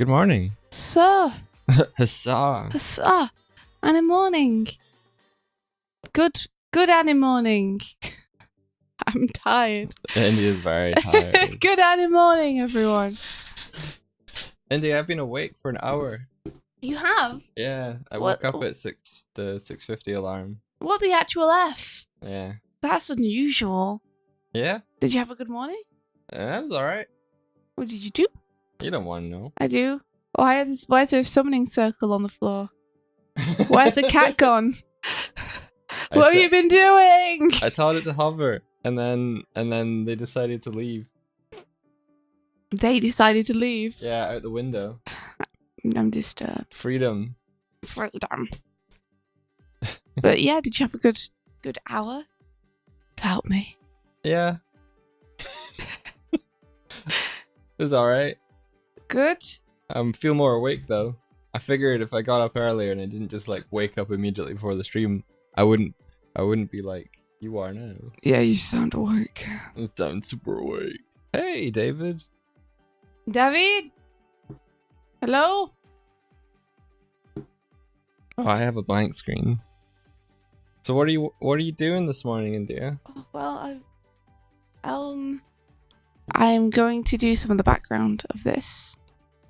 Good morning. Sir. Huzzah. Huzzah. Annie morning. Good Annie morning. I'm tired. Indy is very tired. Good Annie morning, everyone. Indy, I've been awake for an hour. You have? Yeah, I woke up at the 6:50 alarm. What the actual F? Yeah. That's unusual. Yeah? Did you have a good morning? That was alright. What did you do? You don't want to know. I do. Why is there a summoning circle on the floor? Where's the cat gone? What have you been doing? I told it to hover, and then they decided to leave. They decided to leave. Yeah, out the window. I'm disturbed. Freedom. But yeah, did you have a good hour without me? Yeah. It was alright. Good. Feel more awake though. I figured if I got up earlier and I didn't just like wake up immediately before the stream, I wouldn't be like you are now. Yeah, you sound awake. I sound super awake. Hey, David. David? Hello? Oh, I have a blank screen. So what are you doing this morning, India? Oh, well, I'm going to do some of the background of this.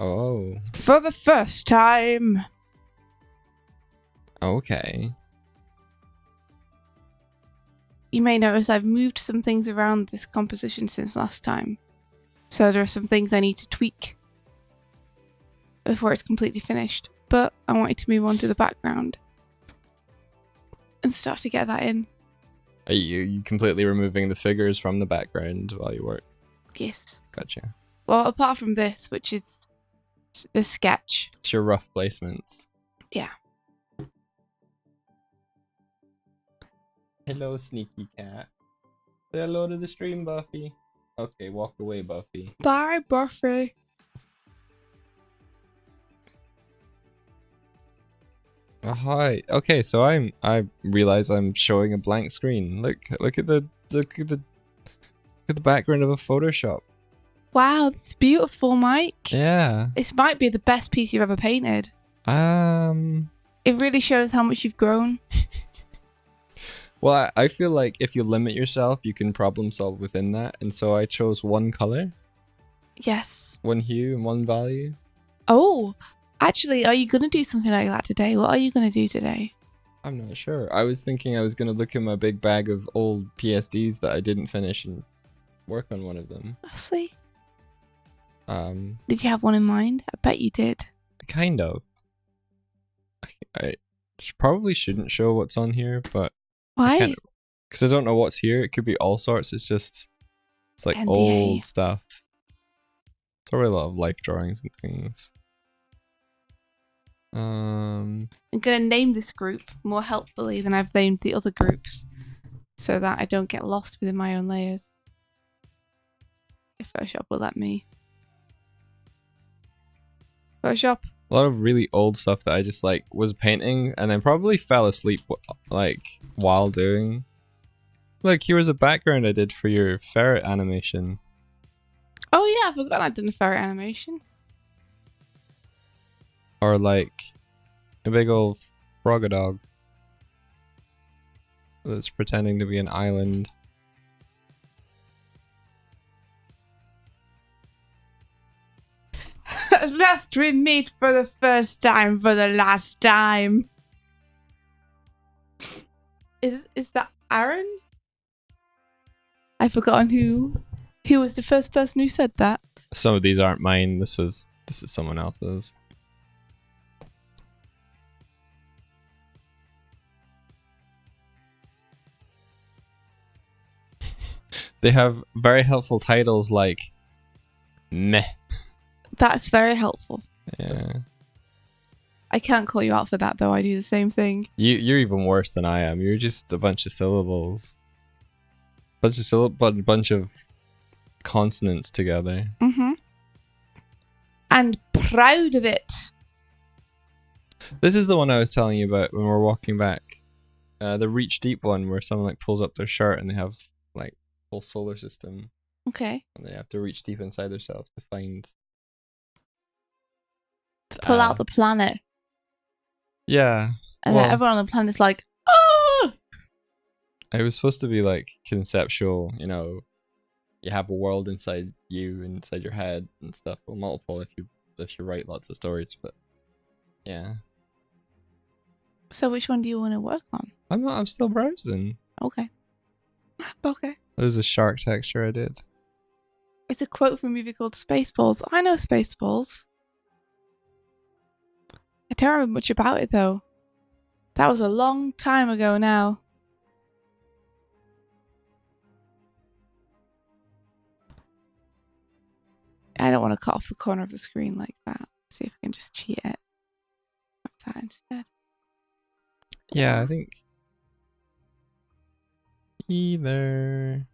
Oh. For the first time. Okay. You may notice I've moved some things around this composition since last time. So there are some things I need to tweak before it's completely finished. But I wanted to move on to the background and start to get that in. Are you completely removing the figures from the background while you work? Yes. Gotcha. Well, apart from this, which is the sketch. It's your rough placements. Yeah. Hello, sneaky cat. Say hello to the stream, Buffy. Okay, walk away, Buffy. Bye, Buffy. Oh, hi. Okay, so I realize I'm showing a blank screen. Look at the background of a Photoshop. Wow, that's beautiful, Mike. Yeah. This might be the best piece you've ever painted. It really shows how much you've grown. Well, I feel like if you limit yourself, you can problem solve within that, and so I chose one color. Yes. One hue and one value. Oh, actually, are you going to do something like that today? What are you going to do today? I'm not sure. I was thinking I was going to look in my big bag of old PSDs that I didn't finish and work on one of them. I see. Did you have one in mind? I bet you did. Kind of. I probably shouldn't show what's on here, but why? Because I don't know what's here. It could be all sorts. It's like NDA. Old stuff. It's probably a lot of life drawings and things. I'm going to name this group more helpfully than I've named the other groups, so that I don't get lost within my own layers. If Photoshop will let me. Photoshop. A lot of really old stuff that I just like was painting and then probably fell asleep like while doing. Like here was a background I did for your ferret animation. Oh yeah, I forgot I'd done a ferret animation. Or like a big old frog-a-dog that's pretending to be an island. At last we meet for the first time for the last time. Is that Aaron? I've forgotten who was the first person who said that. Some of these aren't mine. This is someone else's. They have very helpful titles like meh. That's very helpful. Yeah. I can't call you out for that though. I do the same thing. You're even worse than I am. You're just a bunch of syllables. But a bunch of consonants together. Mm-hmm. And proud of it. This is the one I was telling you about when we're walking back. The reach deep one where someone like pulls up their shirt and they have like whole solar system. Okay. And they have to reach deep inside themselves to find pull out the planet. Yeah. And then everyone on the planet's like, oh! It was supposed to be like conceptual, you know, you have a world inside you, inside your head and stuff. Well, multiple if you write lots of stories, but yeah. So which one do you want to work on? I'm still browsing. Okay. Okay. There's a shark texture I did. It's a quote from a movie called Spaceballs. I know Spaceballs. I don't remember much about it though. That was a long time ago now. I don't want to cut off the corner of the screen like that. See if I can just cheat it. Like that instead. Yeah, I think either.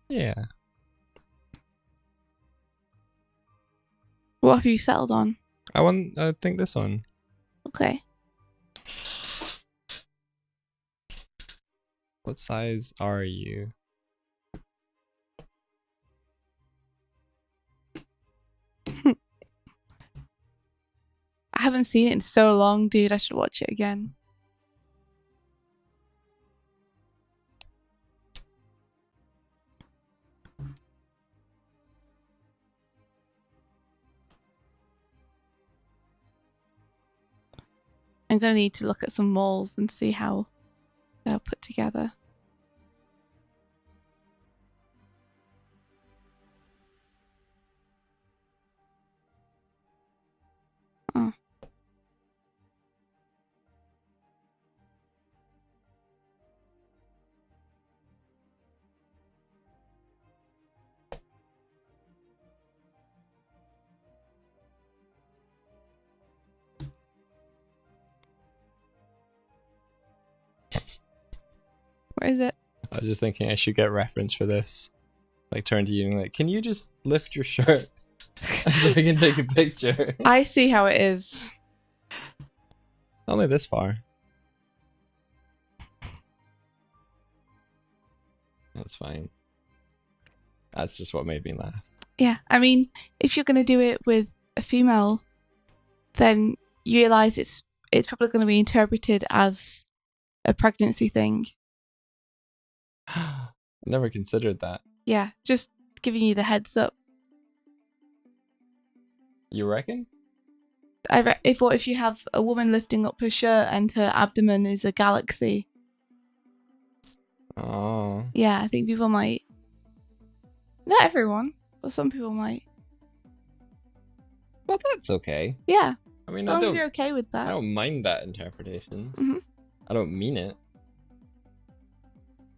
Yeah. What have you settled on? I think this one. Okay. What size are you? I haven't seen it in so long, dude. I should watch it again. I'm going to need to look at some molds and see how they're put together. Oh. What is it? I was just thinking I should get reference for this. Like turn to you and like, can you just lift your shirt so I can take a picture? I see how it is. Only this far. That's fine. That's just what made me laugh. Yeah, I mean, if you're going to do it with a female, then you realise it's probably going to be interpreted as a pregnancy thing. Never considered that. Yeah, just giving you the heads up. You reckon? If you have a woman lifting up her shirt and her abdomen is a galaxy. Oh. Yeah, I think people might. Not everyone, but some people might. Well, that's okay. Yeah. I mean, as long as you're okay with that. I don't mind that interpretation. Mm-hmm. I don't mean it.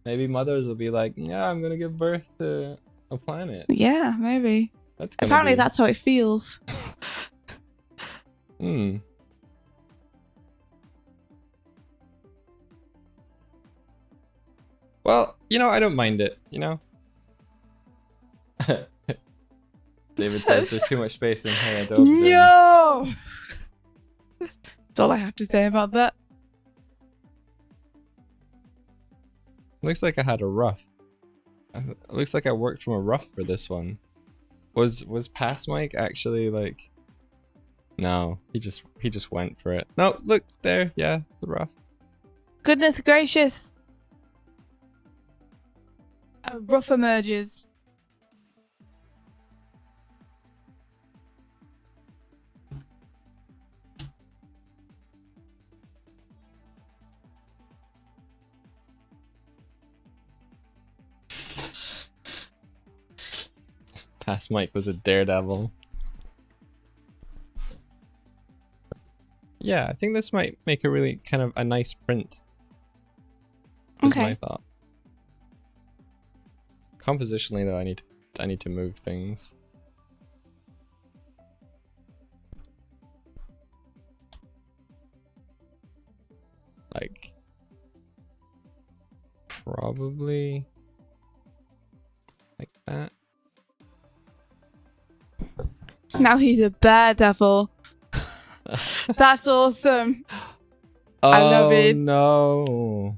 Maybe mothers will be like, yeah, I'm going to give birth to a planet. Yeah, maybe. Apparently that's how it feels. Hmm. Well, you know, I don't mind it, you know? David says there's too much space in here. I don't. No! That's all I have to say about that. Looks like I had a rough. It looks like I worked from a rough for this one. Was Pass Mike actually like? No, he just went for it. No, look there. Yeah, the rough. Goodness gracious! A rough emerges. Pass Mike was a daredevil. Yeah, I think this might make a really kind of a nice print. Is my thought. Compositionally though, I need to move things. Like probably like that. Now he's a daredevil. That's awesome. Oh, I love it. No.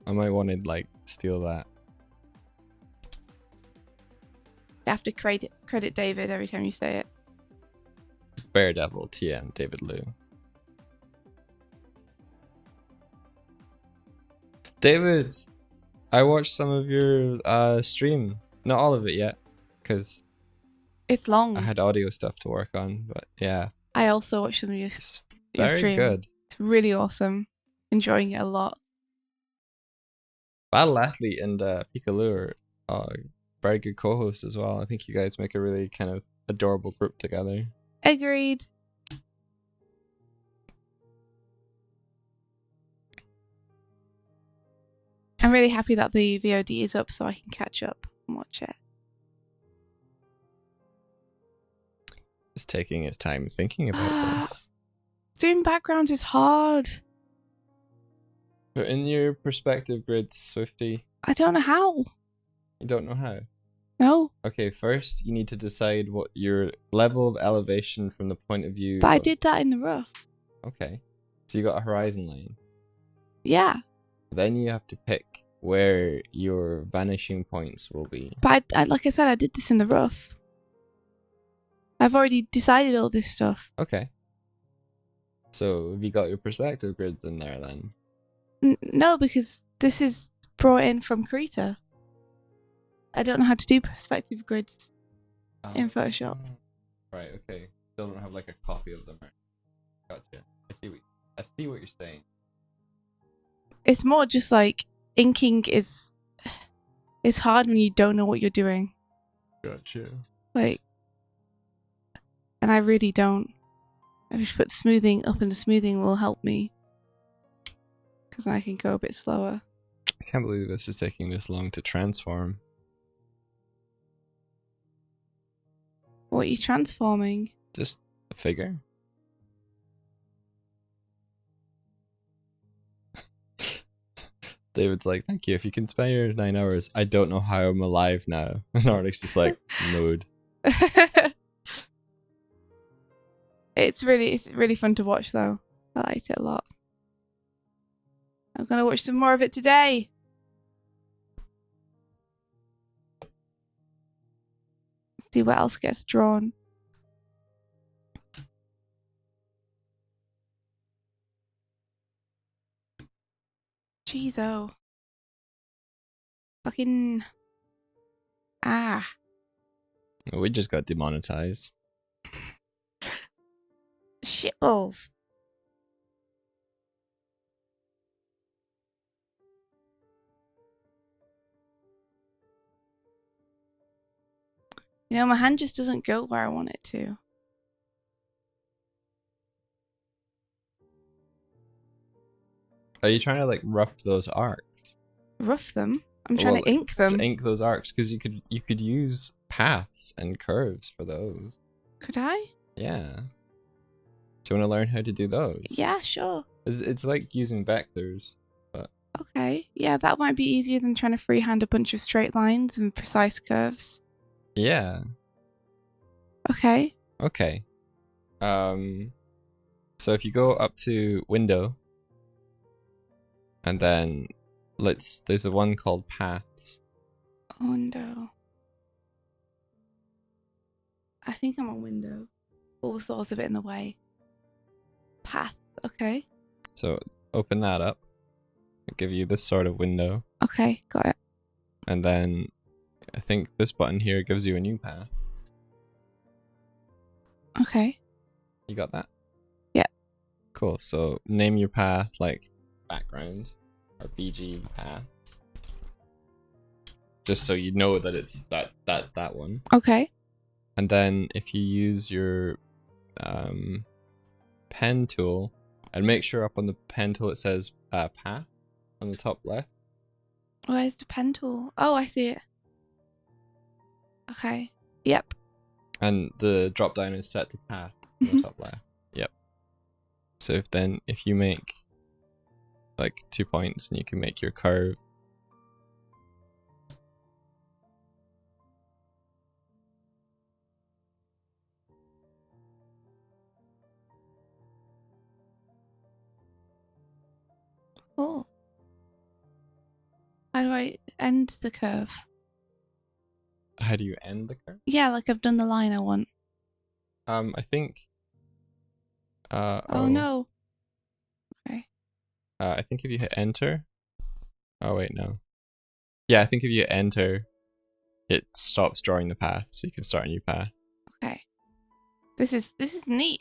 I might want to like steal that. have to credit David every time you say it. Daredevil, TM, David Liu. David, I watched some of your stream. Not all of it yet, because It's long. I had audio stuff to work on, but yeah. I also watched some of your Very stream. good. It's really awesome. Enjoying it a lot. Battle Athlete and Pikalu are very good co-hosts as well. I think you guys make a really kind of adorable group together. Agreed. I'm really happy that the VOD is up so I can catch up and watch it. It's taking its time thinking about this. Doing backgrounds is hard. But in your perspective grids, Swifty, I don't know how. you don't know how. No. Okay, first you need to decide what your level of elevation from the point of view. But I did that in the rough. Okay, so you got a horizon line. Yeah. Then you have to pick where your vanishing points will be. But I, like I said, I did this in the rough. I've already decided all this stuff. Okay. So have you got your perspective grids in there then? No, because this is brought in from Krita. I don't know how to do perspective grids in Photoshop. Right, okay. Still don't have like a copy of them. Right? Gotcha. I see what you're saying. It's more just like inking is hard when you don't know what you're doing. Gotcha. Like, and I really don't. I should put smoothing up, and the smoothing will help me. Because I can go a bit slower. I can't believe this is taking this long to transform. What are you transforming? Just a figure. David's like, thank you. If you can spare your 9 hours, I don't know how I'm alive now. And Ardic's just like, mood. It's really fun to watch though. I liked it a lot. I'm gonna watch some more of it today. Let's see what else gets drawn. Jeez, oh. Fucking. Ah. We just got demonetized. Shitballs. You know, my hand just doesn't go where I want it to. Are you trying to like rough those arcs? Rough them? I'm trying to ink them. To ink those arcs, because you could use paths and curves for those. Could I? Yeah. Do you want to learn how to do those? Yeah, sure. It's like using vectors, but... Okay. Yeah, that might be easier than trying to freehand a bunch of straight lines and precise curves. Yeah. Okay. Okay. So if you go up to window, and then there's a one called paths. Window. I think I'm on window. All the thoughts of it in the way. Path. Okay. So open that up. It'll give you this sort of window. Okay, got it. And then I think this button here gives you a new path. Okay. You got that? Yeah. Cool. So name your path like background or BG paths. Just so you know that that's that one. Okay. And then if you use your pen tool, and make sure up on the pen tool it says path on the top left. Where's the pen tool? Oh, I see it. Okay. Yep. And the drop down is set to path on the top left. Yep. So if you make like 2 points, and you can make your curve. Cool. How do I end the curve? How do you end the curve? Yeah, like I've done the line I want. I think. Oh no. Okay. I think if you hit enter. Oh wait, no. Yeah, I think if you enter, it stops drawing the path, so you can start a new path. Okay. This is neat.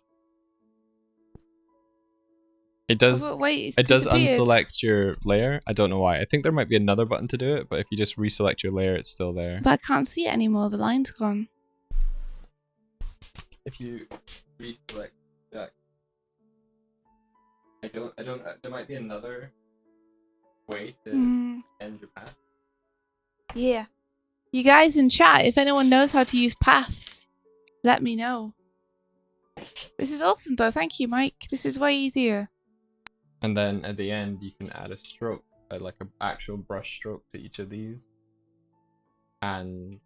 It does. Oh, but wait, it's It does disappeared. unselect your layer. I don't know why. I think there might be another button to do it, but if you just reselect your layer, it's still there. But I can't see it anymore. The line's gone. If you reselect that, I don't. There might be another way to end your path. Yeah. You guys in chat, if anyone knows how to use paths, let me know. This is awesome though. Thank you, Mike. This is way easier. And then at the end, you can add a stroke, like an actual brush stroke to each of these, and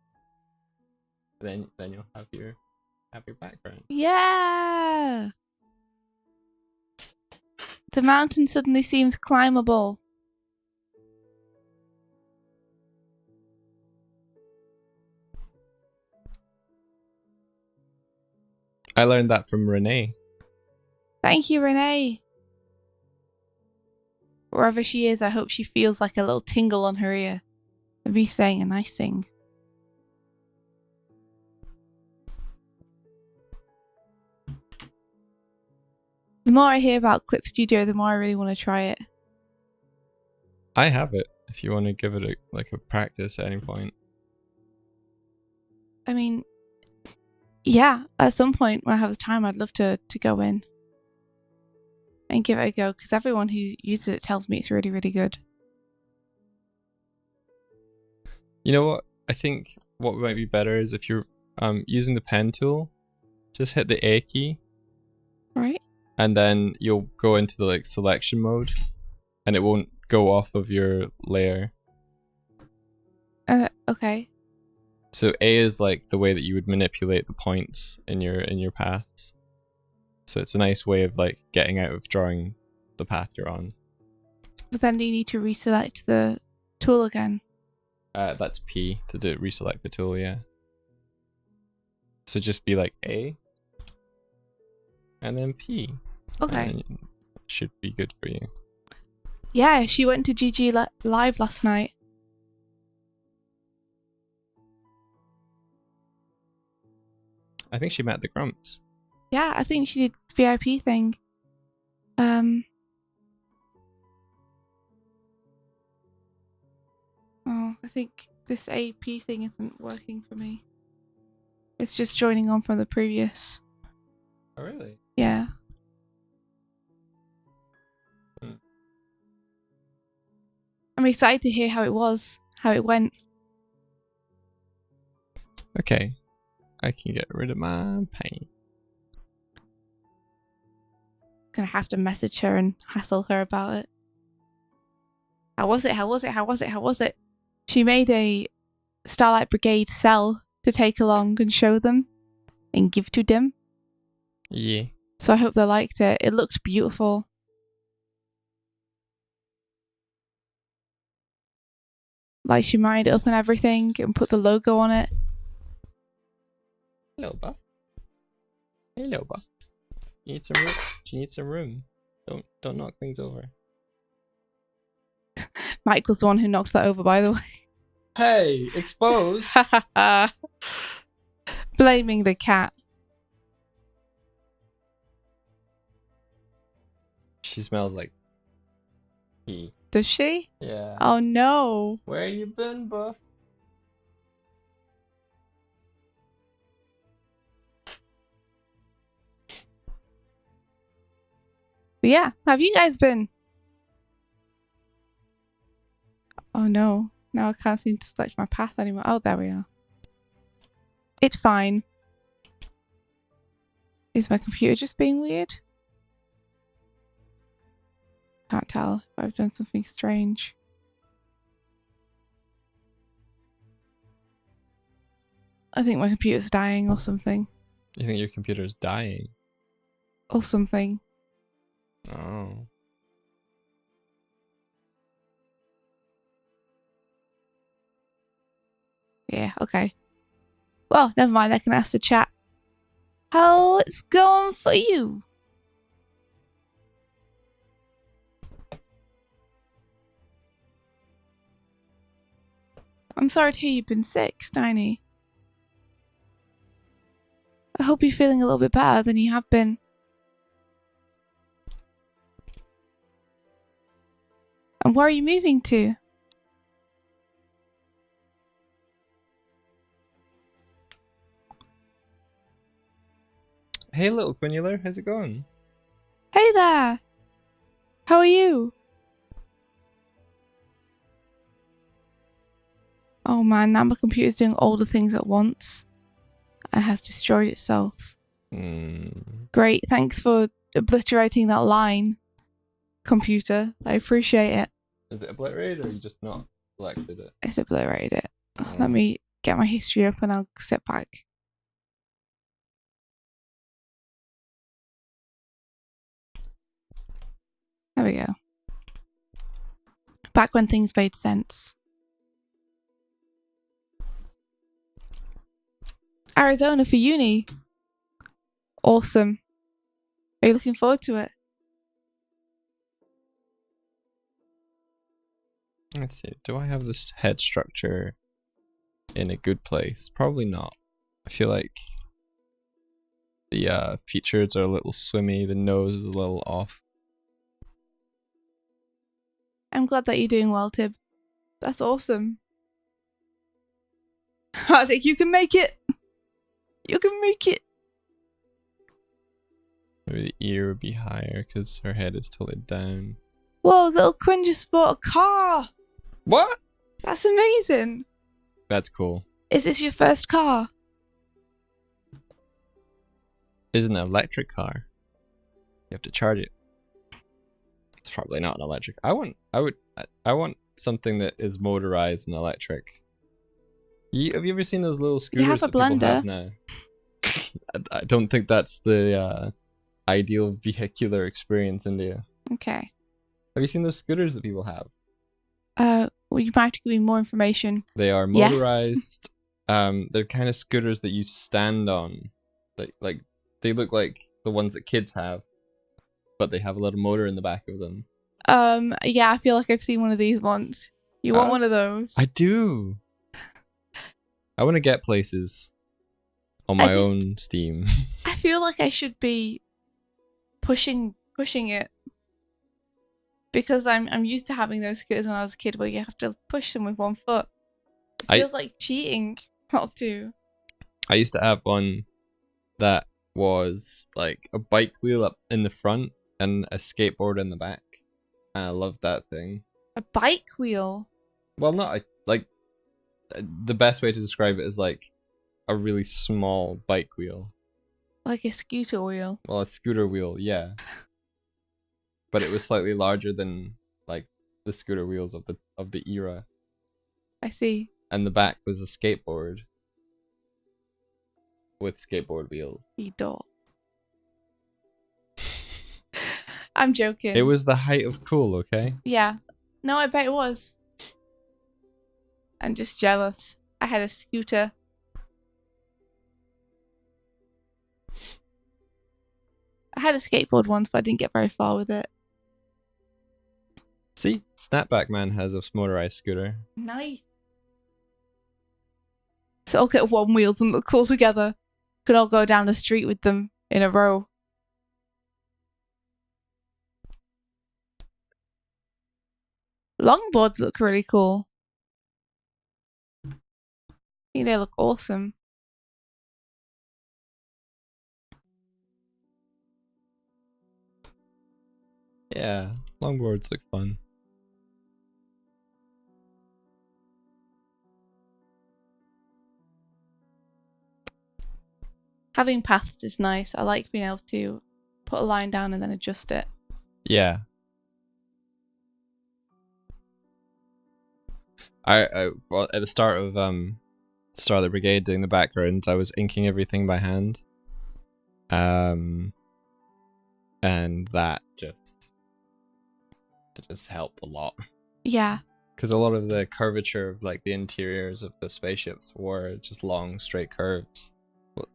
then you'll have your background. Yeah. The mountain suddenly seems climbable. I learned that from Renee. Thank you, Renee. Wherever she is, I hope she feels like a little tingle on her ear of me saying a nice thing. The more I hear about Clip Studio, the more I really want to try it. I have it. If you want to give it a practice at any point. I mean, yeah, at some point when I have the time, I'd love to go in and give it a go, because everyone who uses it tells me it's really, really good. You know what? I think what might be better is if you're using the pen tool, just hit the A key. Right. And then you'll go into the selection mode, and it won't go off of your layer. Okay. So A is like the way that you would manipulate the points in your paths. So it's a nice way of getting out of drawing the path you're on. But then you need to reselect the tool again. That's P to do reselect the tool, yeah. So just be like A, and then P. Okay. And it should be good for you. Yeah, she went to GG Live last night. I think she met the Grumps. Yeah, I think she did VIP thing. Oh, I think this AP thing isn't working for me. It's just joining on from the previous. Oh, really? Yeah. I'm excited to hear how it went. Okay. I can get rid of my paint. Gonna have to message her and hassle her about it. How was it? She made a Starlight Brigade cell to take along and show them and give to them. Yeah. So I hope they liked it. It looked beautiful. Like she mined it up and everything and put the logo on it. Hello, Buff. Hello, Buff. You need some room. You need some room. Don't knock things over. Mike was the one who knocked that over, by the way. Hey, exposed. Blaming the cat. She smells like pee. Does she? Yeah. Oh no. Where you been, Buff? But yeah, have you guys been? Oh no. Now I can't seem to select my path anymore. Oh, there we are. It's fine. Is my computer just being weird? Can't tell if I've done something strange. I think my computer's dying or something. You think your computer's dying? Or something. Oh. Yeah, okay. Well, never mind. I can ask the chat how it's going for you. I'm sorry to hear you've been sick, Steiny. I hope you're feeling a little bit better than you have been. And where are you moving to? Hey, little Quinular, how's it going? Hey there! How are you? Oh man, now my computer's doing all the things at once and has destroyed itself. Great, thanks for obliterating that line, computer. I appreciate it. Is it obliterated or you just not selected it? It's obliterated it. Let me get my history up and I'll sit back. There we go. Back when things made sense. Arizona for uni. Awesome. Are you looking forward to it? Let's see. Do I have this head structure in a good place? Probably not. I feel like the features are a little swimmy. The nose is a little off. I'm glad that you're doing well, Tib. That's awesome. I think you can make it. You can make it. Maybe the ear would be higher because her head is tilted down. Whoa, little Quinn just bought a car. What? That's amazing. That's cool. Is this your first car? It's an electric car. You have to charge it. It's probably not an electric. I want something that is motorized and electric. Have you ever seen those little scooters You have a that people blender. have now? I don't think that's the ideal vehicular experience, India. Okay. Have you seen those scooters that people have? Well, you might have to give me more information. They are motorized. Yes. They're kind of scooters that you stand on. Like they look like the ones that kids have, but they have a little motor in the back of them. Yeah, I feel like I've seen one of these once. You want one of those? I do. I want to get places on my own steam. I feel like I should be pushing it. Because I'm used to having those scooters when I was a kid where you have to push them with one foot. It feels like cheating not to. I used to have one that was like a bike wheel up in the front and a skateboard in the back. And I loved that thing. A bike wheel? Well, not like the best way to describe it is like a really small bike wheel. Like a scooter wheel? Well, a scooter wheel, yeah. But it was slightly larger than like the scooter wheels of the era. I see. And the back was a skateboard with skateboard wheels. You dork. I'm joking. It was the height of cool, okay? Yeah. No, I bet it was. I'm just jealous. I had a scooter. I had a skateboard once, but I didn't get very far with it. See? Snapback Man has a motorized scooter. Nice. So all get one wheels and look cool together. Could all go down the street with them in a row. Longboards look really cool. I think they look awesome. Yeah, longboards look fun. Having paths is nice. I like being able to put a line down and then adjust it. Yeah. Well, at the start of the brigade doing the backgrounds, I was inking everything by hand. And that just helped a lot. Yeah. Because a lot of the curvature of like the interiors of the spaceships were just long straight curves. Well,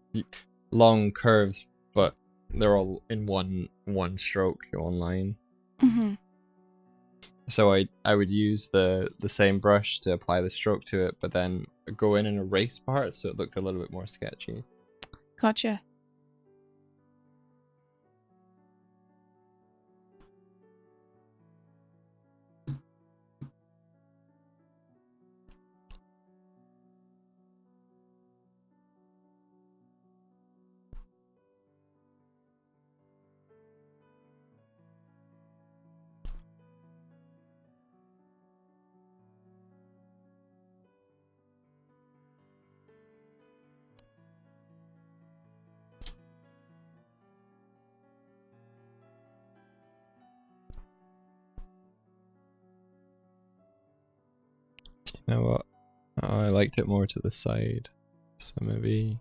long curves, but they're all in one stroke, one line. Mm-hmm. So I would use the same brush to apply the stroke to it, but then go in and erase parts so it looked a little bit more sketchy. Gotcha. You know what? Oh, I liked it more to the side. So maybe...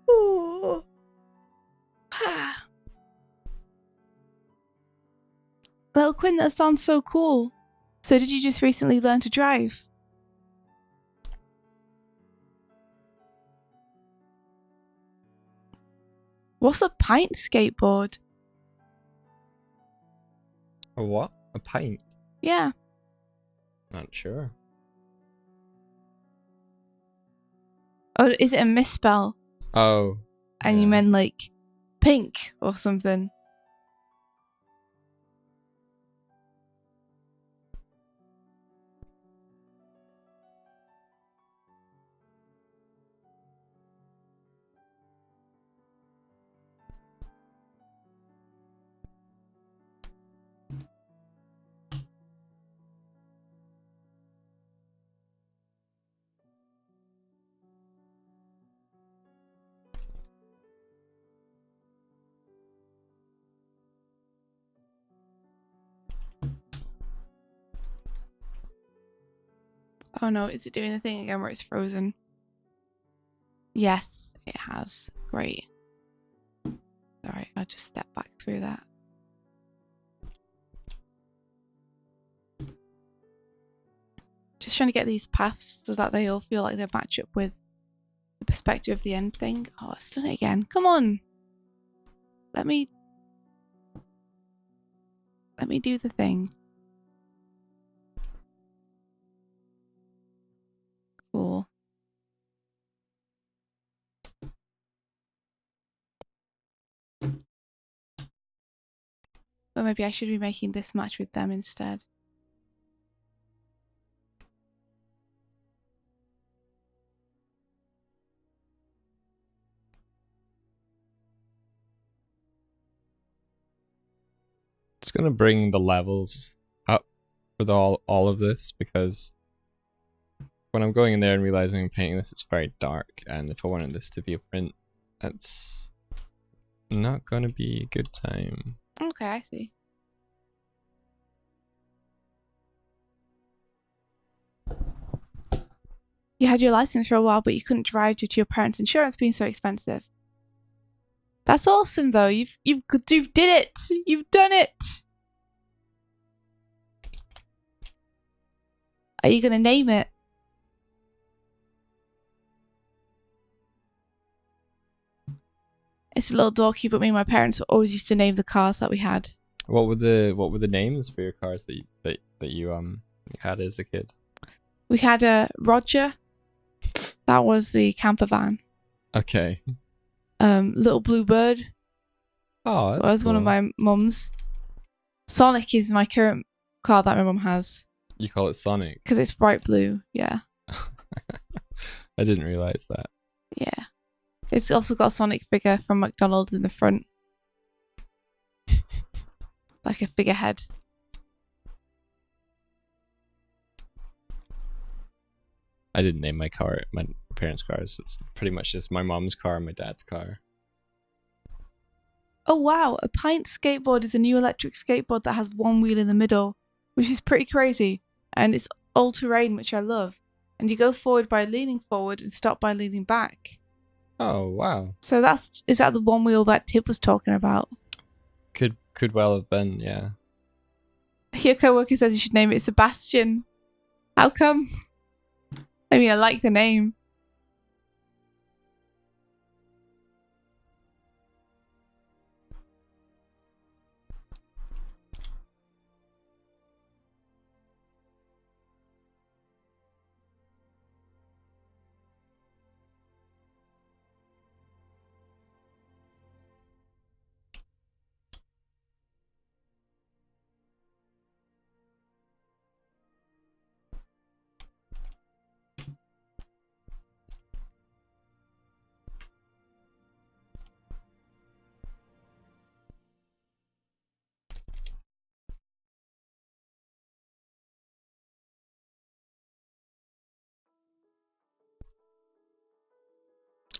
Ooh. Little Quinn, that sounds so cool. So did you just recently learn to drive? What's a pint skateboard? A what? A pint? Yeah. Not sure. Or is it a misspell? Oh. And you meant like pink or something? Oh no, is it doing the thing again where it's frozen? Yes, it has. Great. Alright, I'll just step back through that. Just trying to get these paths so that they all feel like they match up with the perspective of the end thing. Oh, it's done it again. Come on. Let me do the thing. Cool. But maybe I should be making this match with them instead. It's gonna bring the levels up with all of this, because when I'm going in there and realizing I'm painting this, it's very dark, and if I wanted this to be a print, that's not gonna be a good time. Okay, I see. You had your license for a while, but you couldn't drive due to your parents' insurance being so expensive. That's awesome, though. You've did it. You've done it. Are you gonna name it? It's a little dorky, but me and my parents always used to name the cars that we had. What were the names for your cars that you had as a kid? We had a Roger. That was the camper van. Okay. Little Bluebird. Oh, that's was cool. one of my mum's. Sonic is my current car that my mum has. You call it Sonic? Because it's bright blue, yeah. I didn't realize that. Yeah. It's also got a Sonic figure from McDonald's in the front. Like a figurehead. I didn't name my parents' cars. It's pretty much just my mom's car and my dad's car. Oh wow, a pint skateboard is a new electric skateboard that has one wheel in the middle, which is pretty crazy. And it's all terrain, which I love. And you go forward by leaning forward and stop by leaning back. Oh wow. So is that the one wheel that Tib was talking about? Could well have been, yeah. Your coworker says you should name it Sebastian. How come? I mean, I like the name.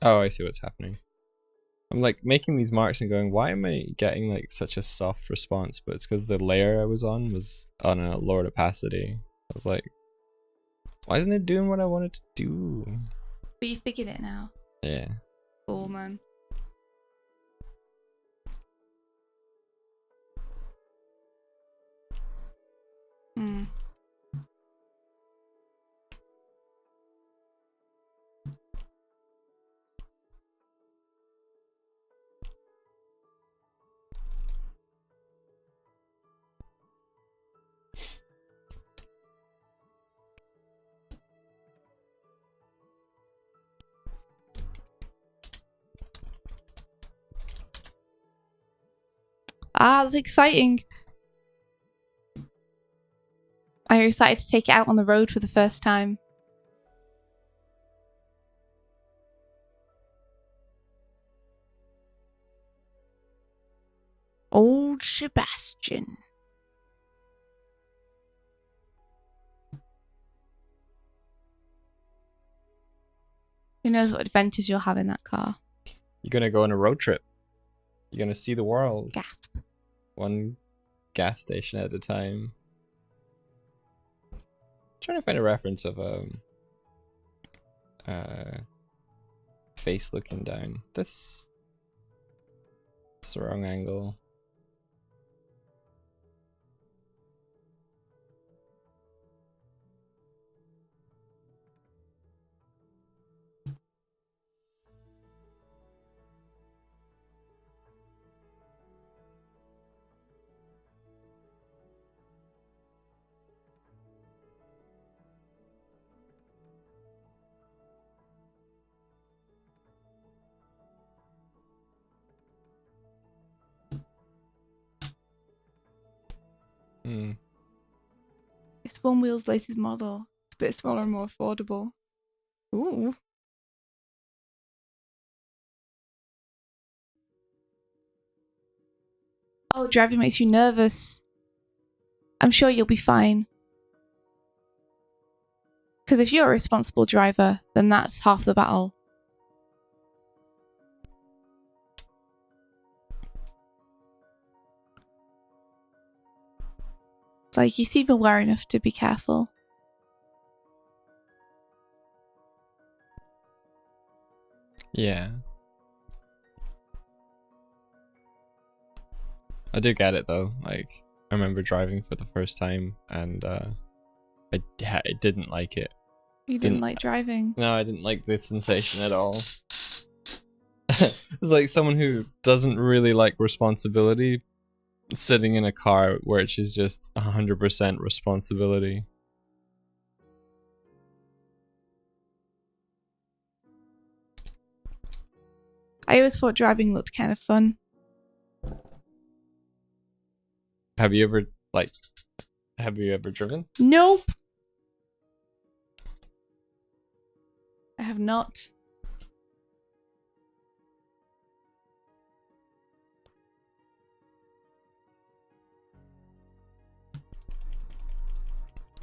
Oh, I see what's happening. I'm like making these marks and going, why am I getting like such a soft response? But it's because the layer I was on a lowered opacity. I was like, why isn't it doing what I wanted to do? But you figured it now. Yeah. Cool, man. Hmm. Ah, that's exciting. Are you excited to take it out on the road for the first time? Old Sebastian. Who knows what adventures you'll have in that car? You're gonna go on a road trip. You're gonna see the world. Gasp. One gas station at a time. Trying to find a reference of face looking down. This is the wrong angle. It's One Wheel's latest model. It's a bit smaller and more affordable. Ooh. Oh, driving makes you nervous. I'm sure you'll be fine. Because if you're a responsible driver, then that's half the battle. Like, you seem aware enough to be careful. Yeah. I do get it though. Like, I remember driving for the first time and I didn't like it. You didn't like driving? No, I didn't like the sensation at all. It's like someone who doesn't really like responsibility sitting in a car where it's just 100% responsibility. I always thought driving looked kind of fun. Have you ever driven? Nope. I have not.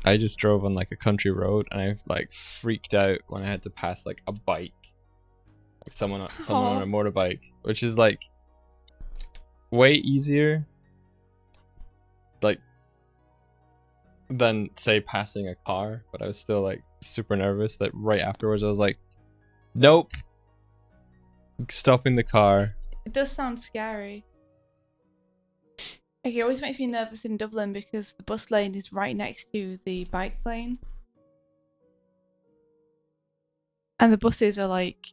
I just drove on like a country road and I like freaked out when I had to pass like a bike. Like someone on a motorbike, which is like way easier. Like than say passing a car, but I was still like super nervous that right afterwards I was like, nope, stopping the car. It does sound scary. Like, it always makes me nervous in Dublin because the bus lane is right next to the bike lane. And the buses are like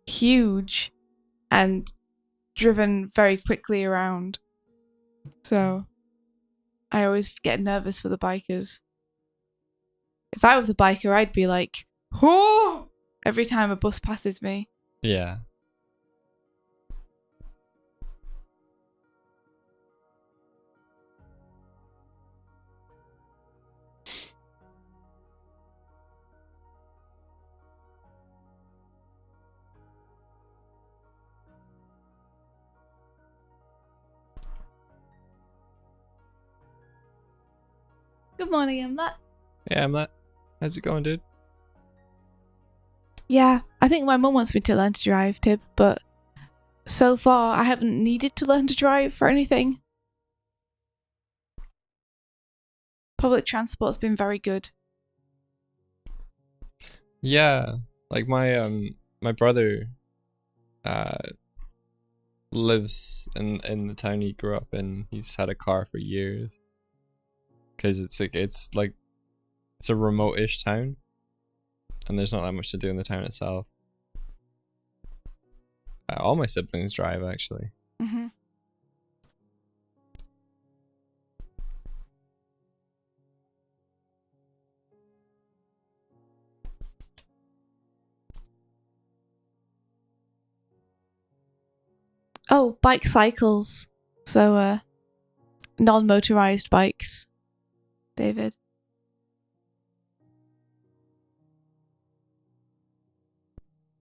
huge and driven very quickly around. So I always get nervous for the bikers. If I was a biker, I'd be like, oh, every time a bus passes me. Yeah. Good morning, Emma. Yeah, I'm not. How's it going, dude? Yeah, I think my mum wants me to learn to drive, Tib, but so far I haven't needed to learn to drive for anything. Public transport's been very good. Yeah, like my brother lives in the town he grew up in. He's had a car for years because it's a remote-ish town, and there's not that much to do in the town itself. All my siblings drive, actually. Mm-hmm. Oh, bike cycles. So, non-motorized bikes. David.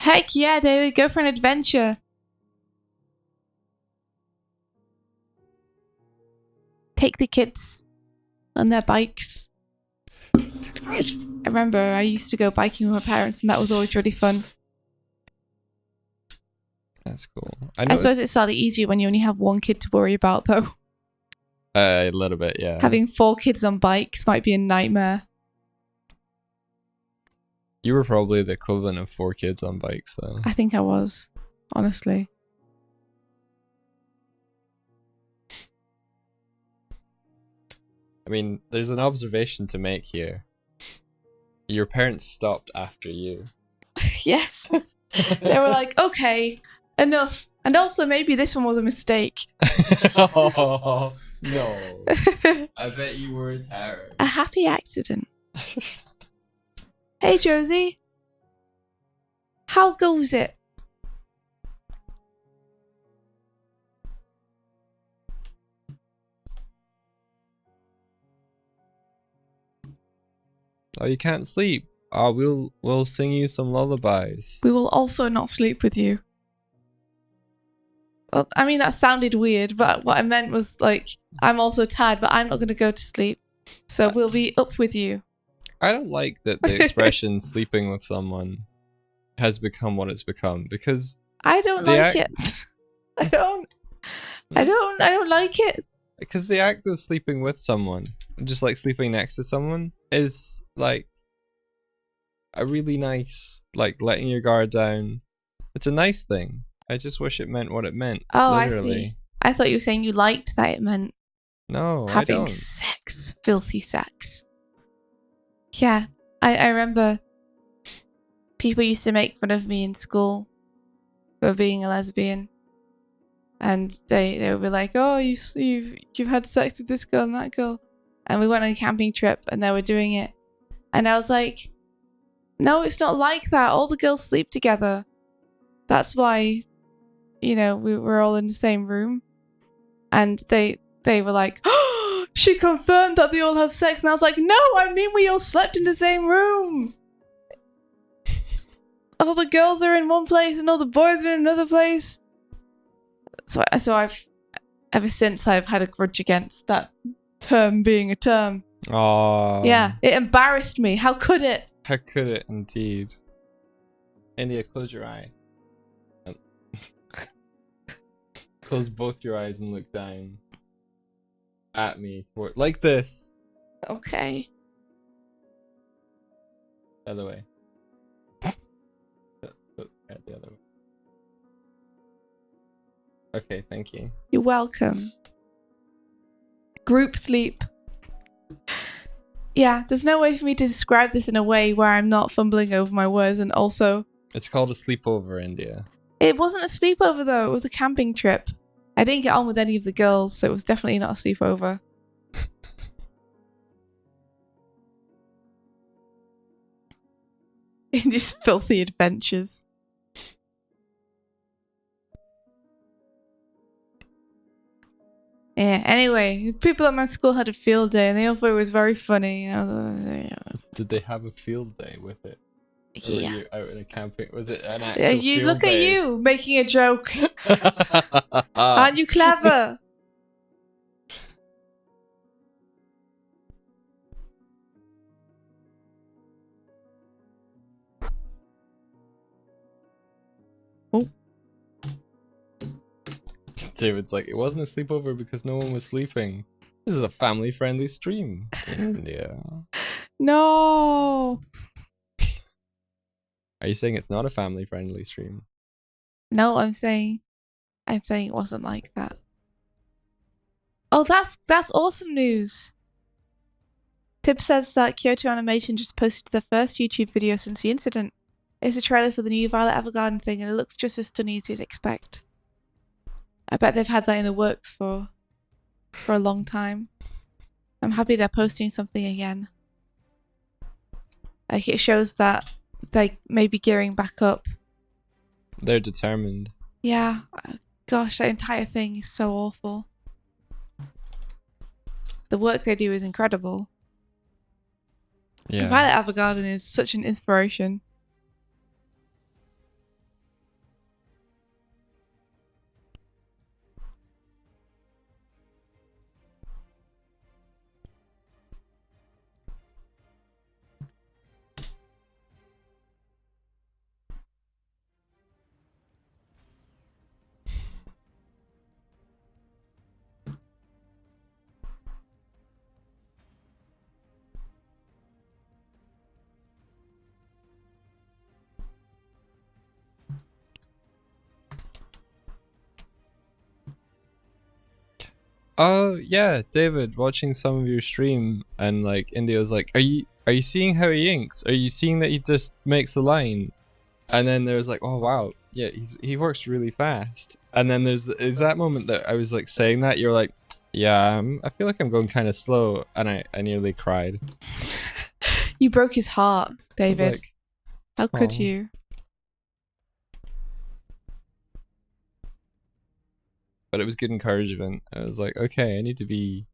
Heck yeah, David, go for an adventure. Take the kids on their bikes. I remember I used to go biking with my parents, and that was always really fun. That's cool. I suppose it's slightly easier when you only have one kid to worry about, though. A little bit, yeah. Having 4 kids on bikes might be a nightmare. You were probably the equivalent of 4 kids on bikes, though. I think I was, honestly. I mean, there's an observation to make here. Your parents stopped after you. Yes. They were like, okay, enough. And also, maybe this one was a mistake. Oh, no. I bet you were a terror. A happy accident. Hey, Josie. How goes it? Oh, you can't sleep. Oh, we'll sing you some lullabies. We will also not sleep with you. Well, I mean, that sounded weird, but what I meant was, like, I'm also tired, but I'm not going to go to sleep. So we'll be up with you. I don't like that the expression sleeping with someone has become what it's become, because I don't like it. I don't like it. Because the act of sleeping with someone, just like sleeping next to someone, is like a really nice, like letting your guard down. It's a nice thing. I just wish it meant what it meant. Oh, literally. I see. I thought you were saying you liked that it meant no, having I don't. sex, filthy sex. Yeah, I remember people used to make fun of me in school for being a lesbian, and they would be like, "Oh, you've had sex with this girl and that girl," and we went on a camping trip, and they were doing it, and I was like, "No, it's not like that. All the girls sleep together. That's why, we were all in the same room," and they were like, "Oh, she confirmed that they all have sex," and I was like, "No, I mean we all slept in the same room. All the girls are in one place and all the boys are in another place." So I've ever since I've had a grudge against that term being a term. Oh. Yeah, it embarrassed me. How could it? How could it indeed? India, close your eye. Close both your eyes and look down at me like this. Okay. The other way. The other way. Okay, thank you. You're welcome. Group sleep. Yeah, there's no way for me to describe this in a way where I'm not fumbling over my words, and also... It's called a sleepover, India. It wasn't a sleepover, though. It was a camping trip. I didn't get on with any of the girls, so it was definitely not a sleepover. Just filthy adventures. Yeah, anyway, people at my school had a field day and they all thought it was very funny. Did they have a field day with it? Or were you out in a camping? Was it an actual You field look day? at you making a joke. Aren't you clever? Oh. David's like, it wasn't a sleepover because no one was sleeping. This is a family-friendly stream. Yeah. No. Are you saying it's not a family-friendly stream? No, I'm saying it wasn't like that. Oh, that's awesome news. Tip says that Kyoto Animation just posted their first YouTube video since the incident. It's a trailer for the new Violet Evergarden thing, and it looks just as stunning as you'd expect. I bet they've had that in the works for a long time. I'm happy they're posting something again. Like, it shows that they may be gearing back up. They're determined. Yeah. Gosh, that entire thing is so awful. The work they do is incredible. Yeah. Violet Evergarden is such an inspiration. Oh yeah, David, watching some of your stream and like India was like, are you seeing how he inks? Are you seeing that he just makes a line? And then there was like, oh wow, yeah, he works really fast. And then there's that moment that I was like saying that you're like, yeah, I feel like I'm going kind of slow, and I nearly cried. You broke his heart, David. Like, how could you? But it was good encouragement. I was like, okay, I need to be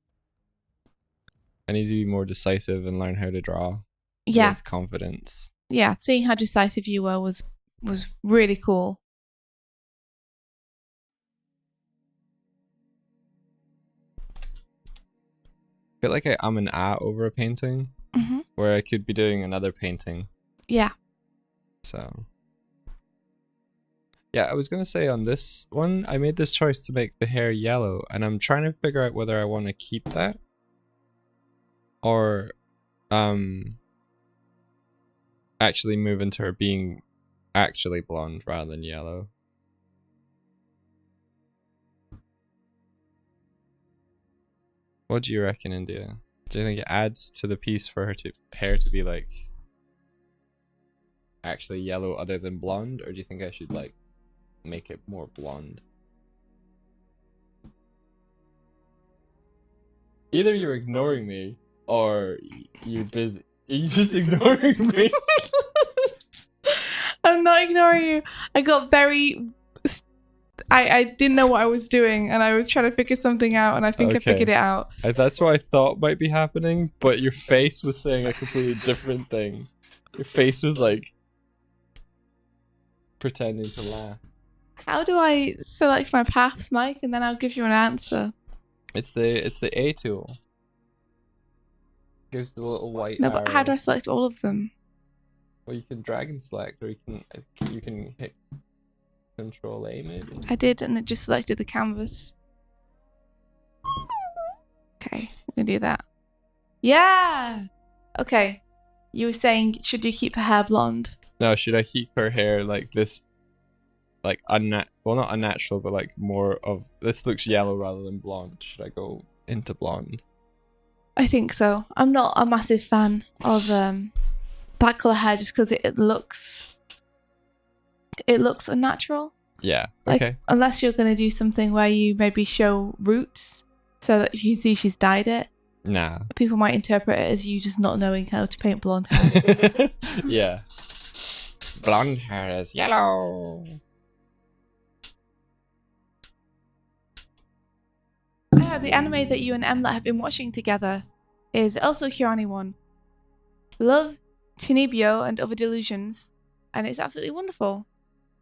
more decisive and learn how to draw with confidence. Yeah, seeing how decisive you were was really cool. I feel like I'm an over a painting, where I could be doing another painting. Yeah. So. Yeah, I was going to say on this one, I made this choice to make the hair yellow, and I'm trying to figure out whether I want to keep that or actually move into her being actually blonde rather than yellow. What do you reckon, India? Do you think it adds to the piece for her hair to be like actually yellow other than blonde, or do you think I should like make it more blonde? Either you're ignoring me or you're busy. You're just ignoring me. I'm not ignoring you. I got very... I didn't know what I was doing, and I was trying to figure something out, and I think I figured it out. That's what I thought might be happening, but your face was saying a completely different thing. Your face was like pretending to laugh. How do I select my paths, Mike, and then I'll give you an answer? It's the A tool. Gives the little white arrow. But how do I select all of them? Well, you can drag and select, or you can hit Control A maybe. I did, and it just selected the canvas. Okay, I'm gonna do that. Yeah. Okay. You were saying, should you keep her hair blonde? No, should I keep her hair like this, like well, not unnatural, but like more of this looks yellow rather than blonde. Should I go into blonde? I think so. I'm not a massive fan of that colour hair just because it looks unnatural. Yeah. Like, Okay. unless you're going to do something where you maybe show roots so that you can see she's dyed it. Nah. People might interpret it as you just not knowing how to paint blonde hair. Yeah. Blonde hair is yellow. The anime that you and Emlet have been watching together is also Kirani one. Love, Chinibyo, and Other Delusions, and it's absolutely wonderful.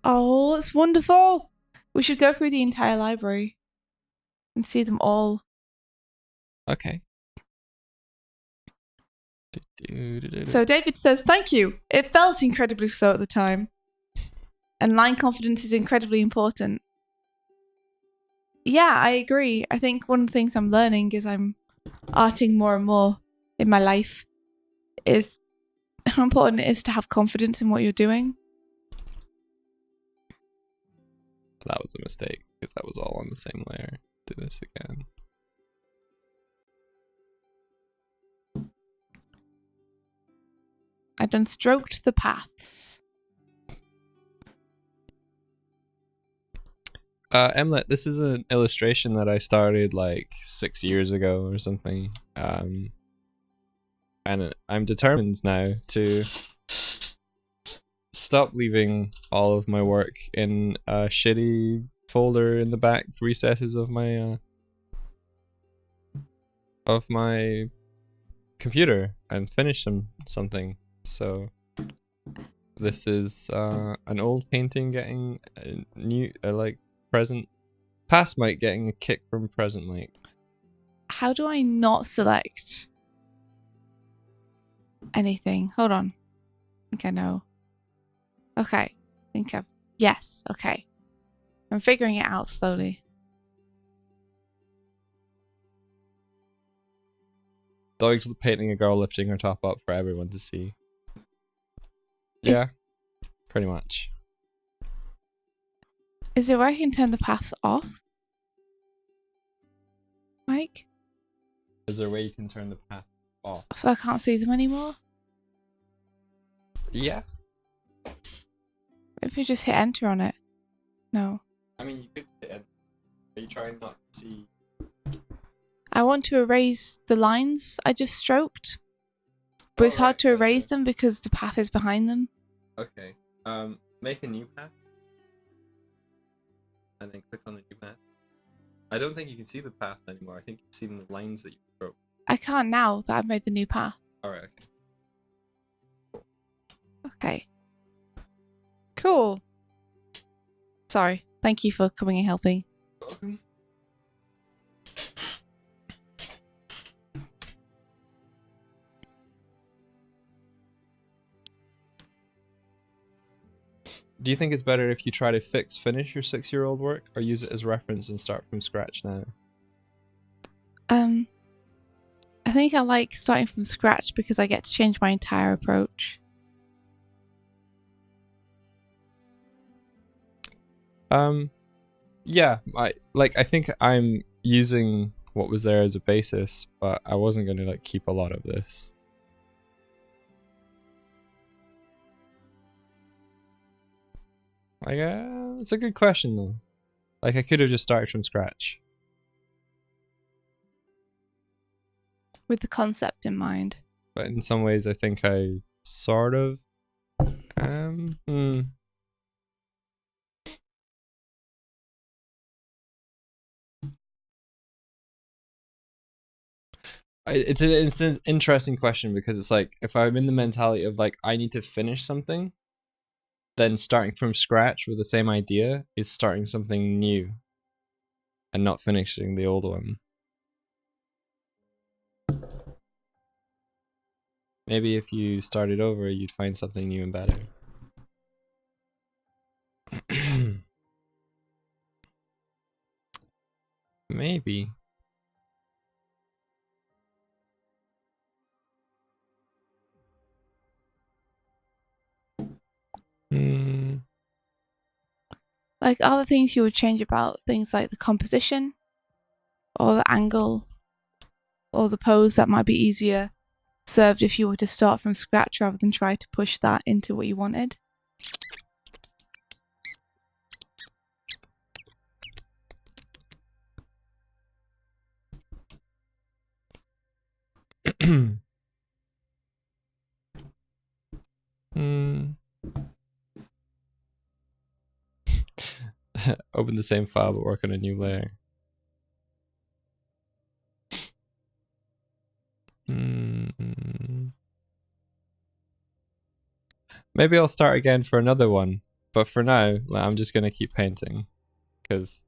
Oh, it's wonderful! We should go through the entire library and see them all. Okay. So David says, thank you. It felt incredibly so at the time. And line confidence is incredibly important. Yeah, I agree. I think one of the things I'm learning is I'm arting more and more in my life is how important it is to have confidence in what you're doing. That was a mistake because that was all on the same layer. Do this again. I've done stroked the paths. Emlet, this is an illustration that I started like 6 years ago or something. And I'm determined now to stop leaving all of my work in a shitty folder in the back recesses of my computer and finish something. So this is an old painting getting a new like present. Past Mike getting a kick from present Mike. How do I not select anything? Hold on. I think I know. Okay. I think I've... Yes. Okay. I'm figuring it out slowly. Doig's painting a girl lifting her top up for everyone to see. Yeah. Pretty much. Is it where I can turn the paths off? Mike? Is there a way you can turn the path off? So I can't see them anymore? Yeah. If you just hit enter on it. No. I mean, you could hit enter. Are you trying not to see? I want to erase the lines I just stroked. But it's hard to erase them because the path is behind them. Okay. Make a new path. And then click on the new path. I don't think you can see the path anymore. I think you've seen the lines that you broke. I can't now that I've made the new path. Alright, okay. Okay. Cool. Sorry. Thank you for coming and helping. Welcome. Do you think it's better if you try to finish your 6-year-old work or use it as reference and start from scratch now? I think I like starting from scratch because I get to change my entire approach. Yeah, I think I'm using what was there as a basis, but I wasn't going to like keep a lot of this. Like, it's a good question though. Like, I could have just started from scratch. With the concept in mind. But in some ways, I think I sort of It's an interesting question because it's like, if I'm in the mentality of like, I need to finish something, then starting from scratch with the same idea is starting something new and not finishing the old one. Maybe if you started over, you'd find something new and better. Maybe. Like other things you would change about things like the composition or the angle or the pose that might be easier served if you were to start from scratch rather than try to push that into what you wanted. Open the same file but work on a new layer. Maybe I'll start again for another one, but for now, like, I'm just gonna keep painting, because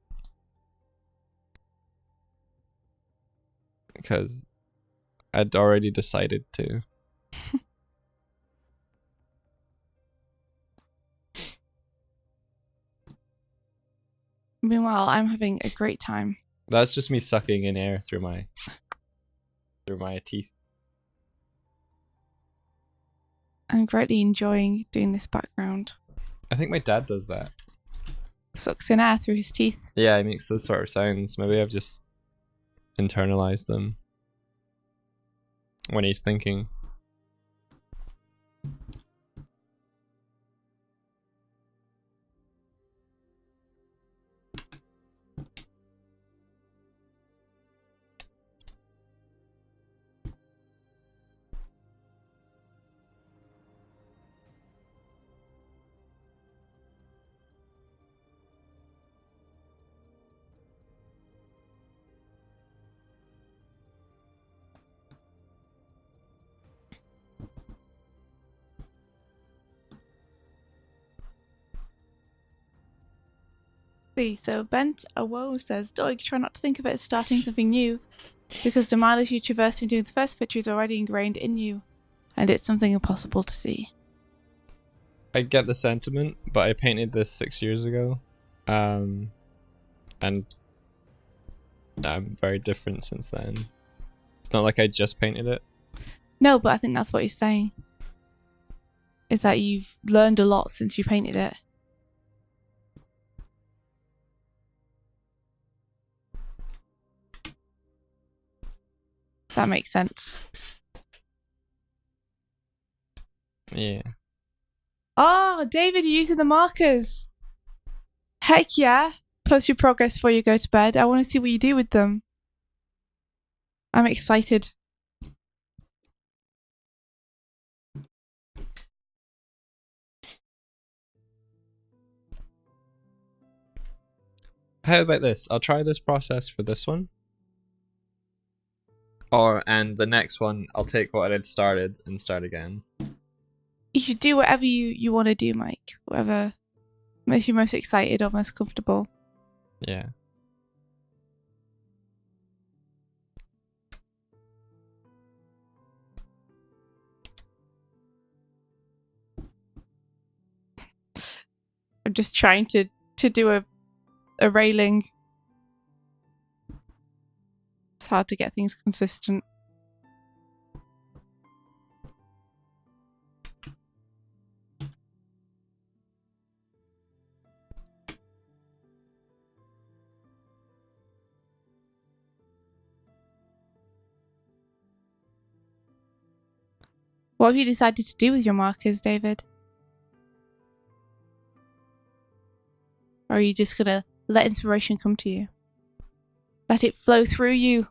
I'd already decided to. Meanwhile, I'm having a great time. That's just me sucking in air through my teeth. I'm greatly enjoying doing this background. I think my dad does that. Sucks in air through his teeth. Yeah, he makes those sort of sounds. Maybe I've just internalized them when he's thinking. So Bent Awo says, Doig, try not to think of it as starting something new, because the mileage you traversed in doing the first picture is already ingrained in you, and it's something impossible to see. I get the sentiment, but I painted this 6 years ago, and I'm very different since then. It's not like I just painted it. No, but I think that's what he's saying. Is that you've learned a lot since you painted it. That makes sense. Yeah. Oh, David, you're using the markers. Heck yeah. Post your progress before you go to bed. I want to see what you do with them. I'm excited. How about this? I'll try this process for this one. And the next one, I'll take what I had started and start again. You should do whatever you want to do, Mike. Whatever makes you most excited or most comfortable. Yeah. I'm just trying to do a railing. It's hard to get things consistent. What have you decided to do with your markers, David? Or are you just going to let inspiration come to you? Let it flow through you?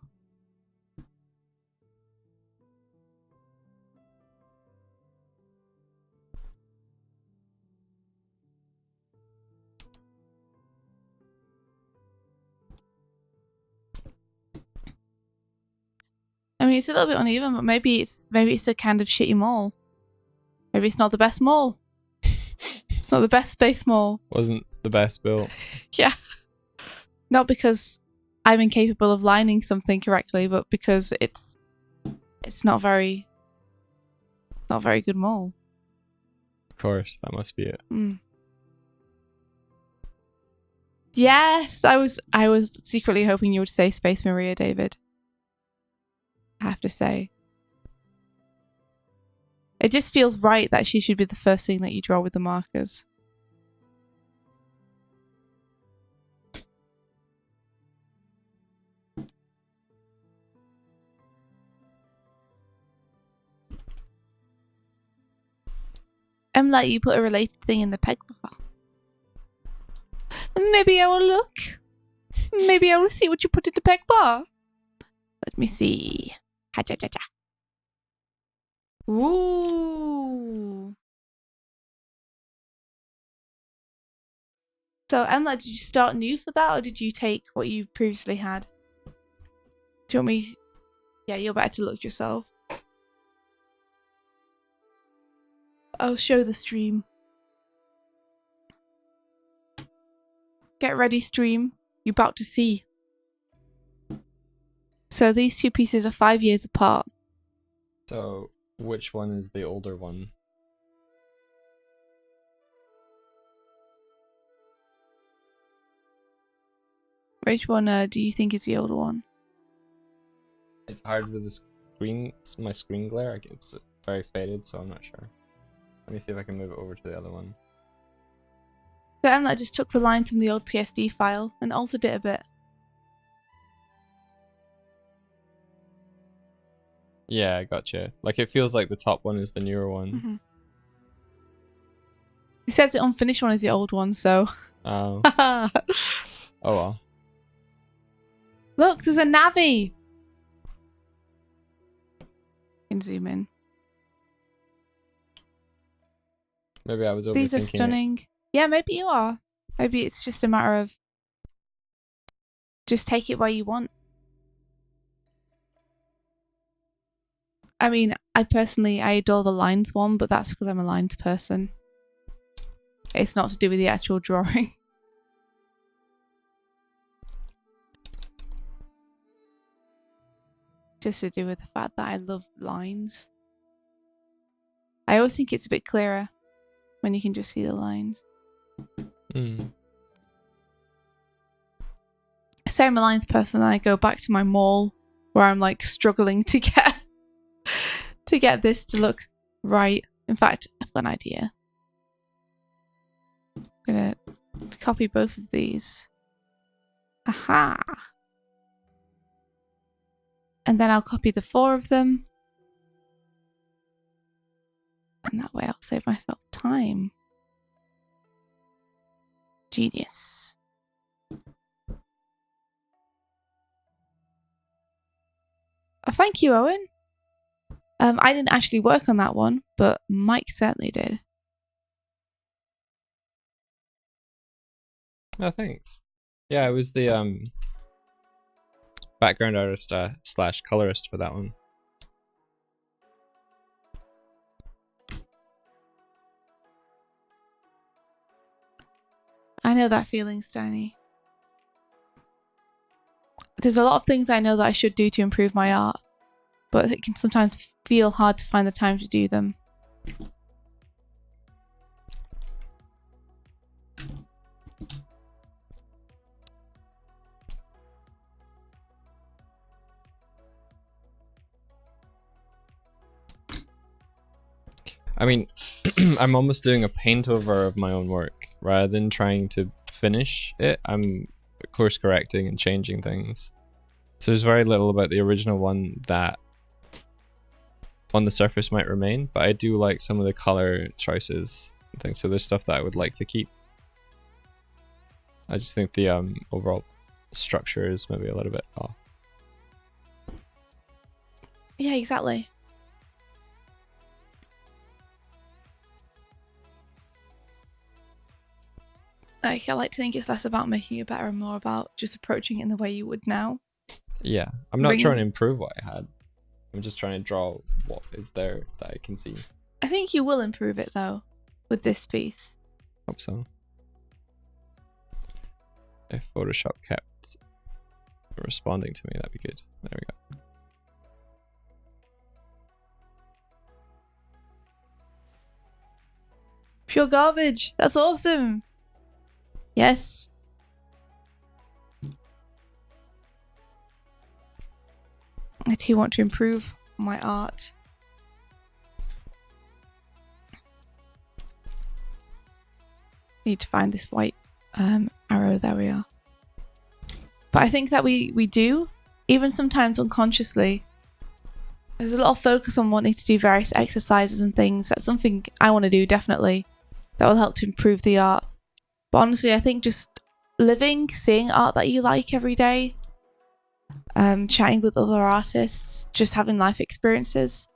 I mean, it's a little bit uneven, but maybe it's a kind of shitty mall. Maybe it's not the best mall. It's not the best space mall. Wasn't the best built. Yeah. Not because I'm incapable of lining something correctly, but because it's not very good mall. Of course, that must be it. Mm. Yes, I was secretly hoping you would say Space Maria, David. I have to say. It just feels right that she should be the first thing that you draw with the markers. Like you put a related thing in the peg bar. Maybe I will look. Maybe I will see what you put in the peg bar. Let me see. Ha-ja-ja-ja. Ooh. So, Emma, did you start new for that, or did you take what you previously had? Do you want me? Yeah, you're better to look yourself. I'll show the stream. Get ready, stream. You're about to see. So these two pieces are 5 years apart. So which one is the older one? Which one do you think is the older one? It's hard with the screen. My screen glare. It's very faded, so I'm not sure. Let me see if I can move it over to the other one. So Emma just took the lines from the old PSD file and altered it a bit. Yeah, gotcha. Like it feels like the top one is the newer one. Mm-hmm. It says the unfinished one is the old one, so. Oh. Oh well. Look, there's a Navi. Can zoom in. Maybe I was overthinking These are stunning. Yeah, maybe you are. Maybe it's just a matter of just take it where you want. I mean, I adore the lines one, but that's because I'm a lines person. It's not to do with the actual drawing. Just to do with the fact that I love lines. I always think it's a bit clearer when you can just see the lines. Mm. Say I'm a lines person, and I go back to my mall where I'm like struggling to get this to look right. In fact, I've got an idea. I'm gonna copy both of these. Aha! And then I'll copy the 4 of them. And that way I'll save myself time. Genius. Oh, thank you, Owen. I didn't actually work on that one, but Mike certainly did. Oh, thanks. Yeah, I was the background artist slash colorist for that one. I know that feeling, Steiny. There's a lot of things I know that I should do to improve my art, but it can sometimes feel hard to find the time to do them. I mean, I'm almost doing a paint over of my own work. Rather than trying to finish it, I'm course correcting and changing things. So there's very little about the original one that on the surface might remain, but I do like some of the color choices and things. So there's stuff that I would like to keep. I just think the overall structure is maybe a little bit off. Yeah, exactly. Like, I like to think it's less about making it better and more about just approaching it in the way you would now. Yeah, I'm not trying to improve what I had. I'm just trying to draw what is there that I can see. I think you will improve it though, with this piece. Hope so. If Photoshop kept responding to me, that'd be good. There we go. Pure garbage. That's awesome. Yes. I too want to improve my art. Need to find this white arrow. There we are. But I think that we do, even sometimes unconsciously, There's a lot of focus on wanting to do various exercises and things. That's something I want to do, definitely. That will help to improve the art. But honestly, I think just living, seeing art that you like every day, chatting with other artists, just having life experiences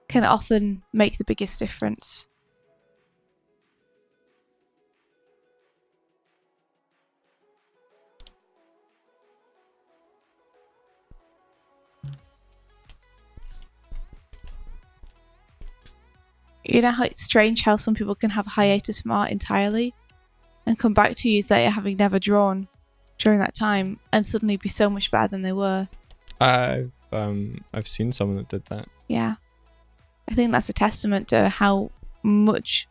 can often make the biggest difference. You know how it's strange how some people can have a hiatus from art entirely and come back to years later having never drawn during that time and suddenly be so much better than they were. I've seen someone that did that. Yeah. I think that's a testament to how much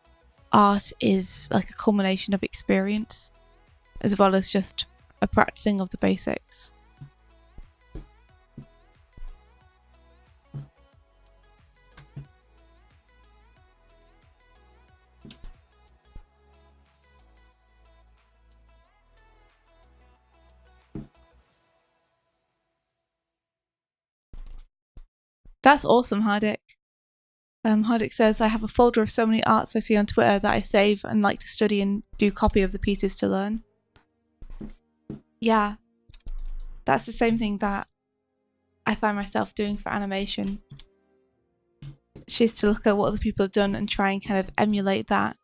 art is like a culmination of experience as well as just a practicing of the basics. That's awesome, Hardik. Hardik says, I have a folder of so many arts I see on Twitter that I save and like to study and do copy of the pieces to learn. Yeah, that's the same thing that I find myself doing for animation. Just to look at what other people have done and try and kind of emulate that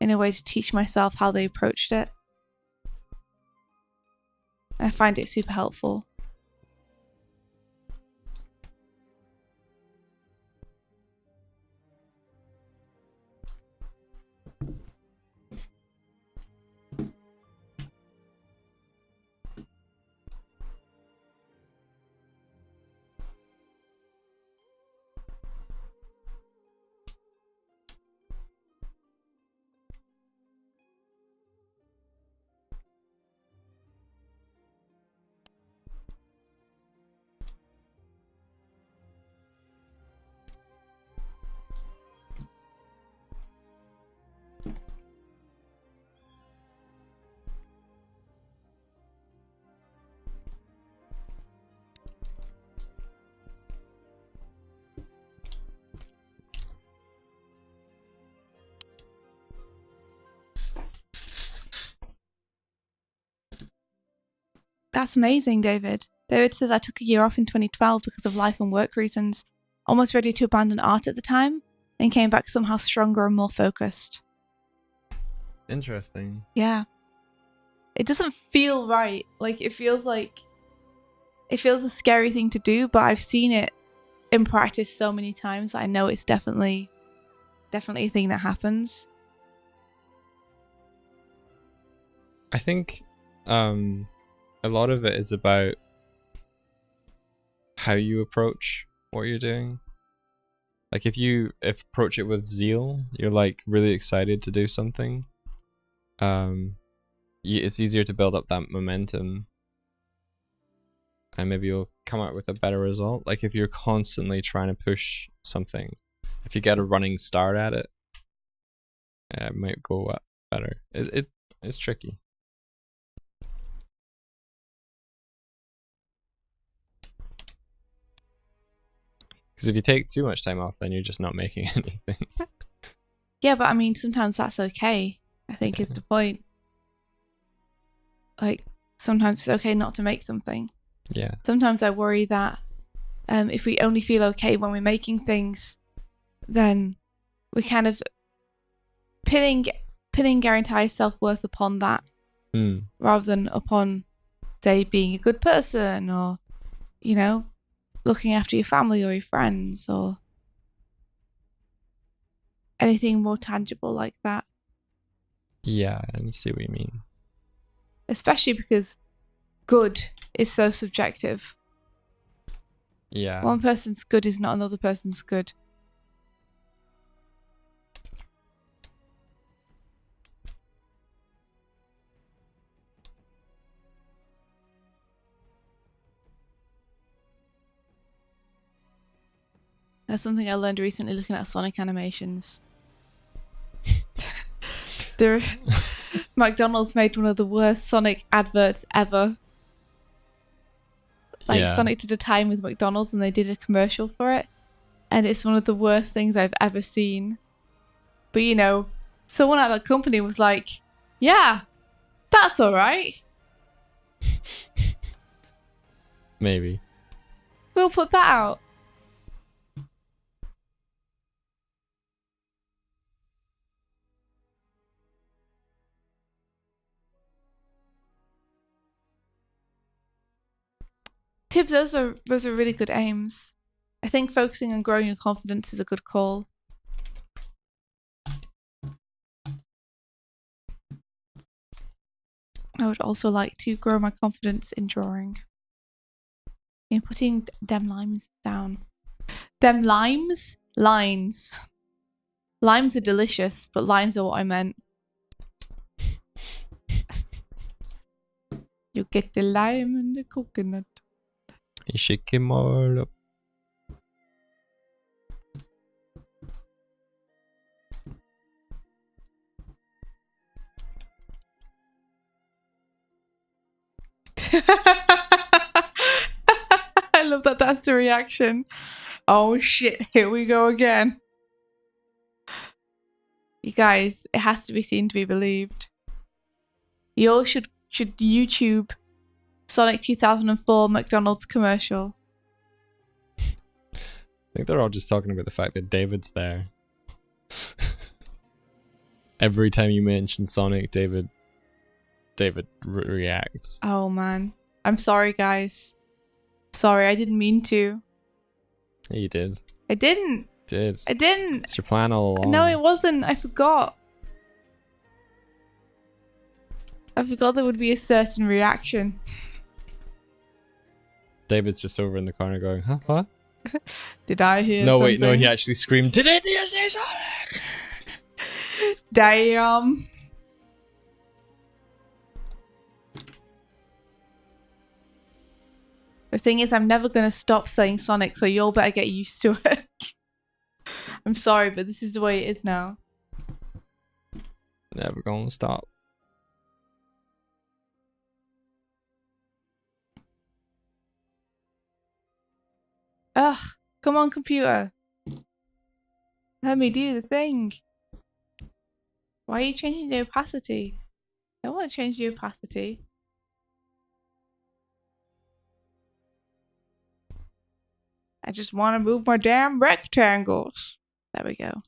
in a way to teach myself how they approached it. I find it super helpful. That's amazing, David. David says, I took a year off in 2012 because of life and work reasons, almost ready to abandon art at the time, and came back somehow stronger and more focused. Interesting. Yeah. It doesn't feel right. It feels a scary thing to do, but I've seen it in practice so many times. I know it's definitely a thing that happens. I think a lot of it is about how you approach what you're doing. Like if you approach it with zeal, you're like really excited to do something. It's easier to build up that momentum, and maybe you'll come out with a better result. Like if you're constantly trying to push something, if you get a running start at it, it might go better. It's tricky. Because if you take too much time off, then you're just not making anything. Yeah, but I mean, sometimes that's okay, I think is the point. Like, sometimes it's okay not to make something. Yeah. Sometimes I worry that if we only feel okay when we're making things, then we're kind of pinning our entire self-worth upon that, rather than upon, say, being a good person or, looking after your family or your friends or anything more tangible like that. Yeah, I see what you mean. Especially because good is so subjective. Yeah. One person's good is not another person's good. That's something I learned recently looking at Sonic animations. McDonald's made one of the worst Sonic adverts ever. Like Yeah. Sonic did a time with McDonald's and they did a commercial for it. And it's one of the worst things I've ever seen. But you know, someone at that company was like, yeah, that's all right. Maybe. We'll put that out. Tibbs, those are really good aims. I think focusing on growing your confidence is a good call. I would also like to grow my confidence in drawing. In putting them limes down. Them limes? Lines. Limes are delicious, but lines are what I meant. You get the lime and the coconut. You shake him all up. I love that that's the reaction. Oh shit, here we go again. You guys, it has to be seen to be believed. You all should YouTube Sonic 2004 McDonald's commercial. I think they're all just talking about the fact that David's there. Every time you mention Sonic, David reacts. Oh man. I'm sorry, guys. Sorry, I didn't mean to. Yeah, you did. I didn't. Did. I didn't. It's your plan all along. No, it wasn't. I forgot. I forgot there would be a certain reaction. David's just over in the corner going, huh? What? Did I hear No, something? wait, no, he actually screamed, didn't you say Sonic? Damn. The thing is, I'm never going to stop saying Sonic, so you'll better get used to it. I'm sorry, but this is the way it is now. Never gonna stop. Ugh, come on, computer. Let me do the thing. Why are you changing the opacity? I don't want to change the opacity. I just want to move my damn rectangles. There we go.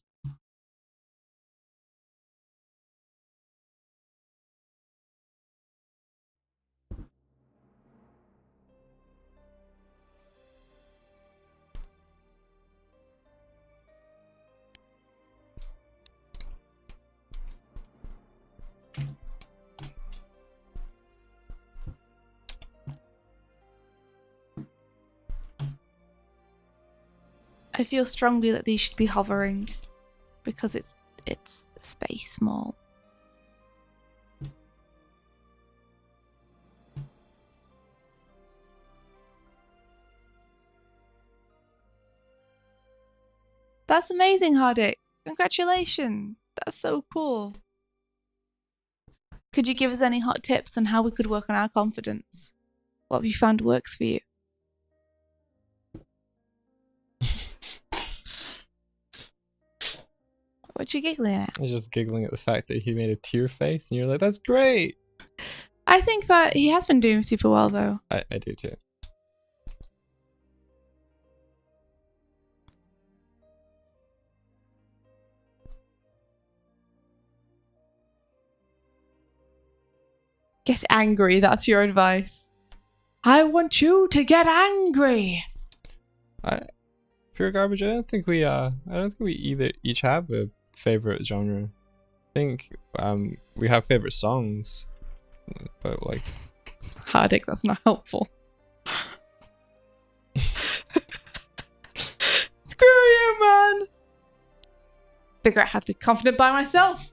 I feel strongly that these should be hovering because it's space small. That's amazing, Hardik. Congratulations. That's so cool. Could you give us any hot tips on how we could work on our confidence? What have you found works for you? What you giggling at? I was just giggling at the fact that he made a tear face and you're like, that's great. I think that he has been doing super well though. I do too. Get angry, that's your advice. I want you to get angry. Pure garbage. I don't think we each have a favorite genre. I think we have favorite songs, but like Hardik, that's not helpful. Screw you, man. Figure out how to be confident by myself.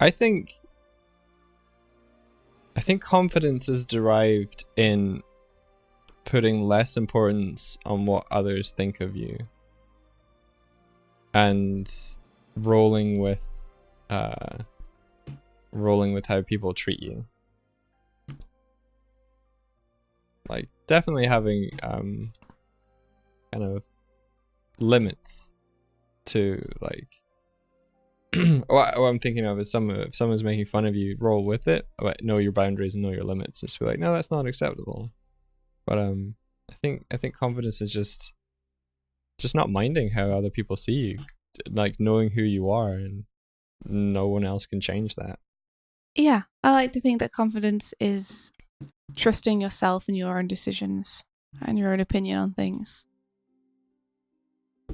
I think confidence is derived in putting less importance on what others think of you and rolling with how people treat you. like definitely having kind of limits to like what I'm thinking of is if someone's making fun of you, roll with it, but know your boundaries and know your limits. Just be like, no, that's not acceptable. But I think confidence is just not minding how other people see you, like knowing who you are, and no one else can change that. Yeah, I like to think that confidence is trusting yourself and your own decisions and your own opinion on things.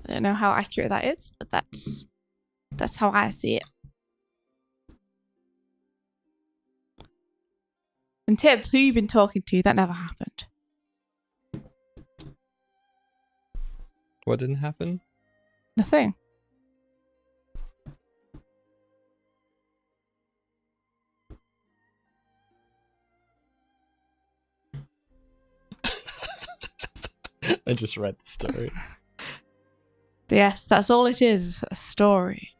I don't know how accurate that is, but that's how I see it. And Tib, who you been talking to? That never happened. What didn't happen? Nothing. I just read the story. Yes, that's all it is, a story.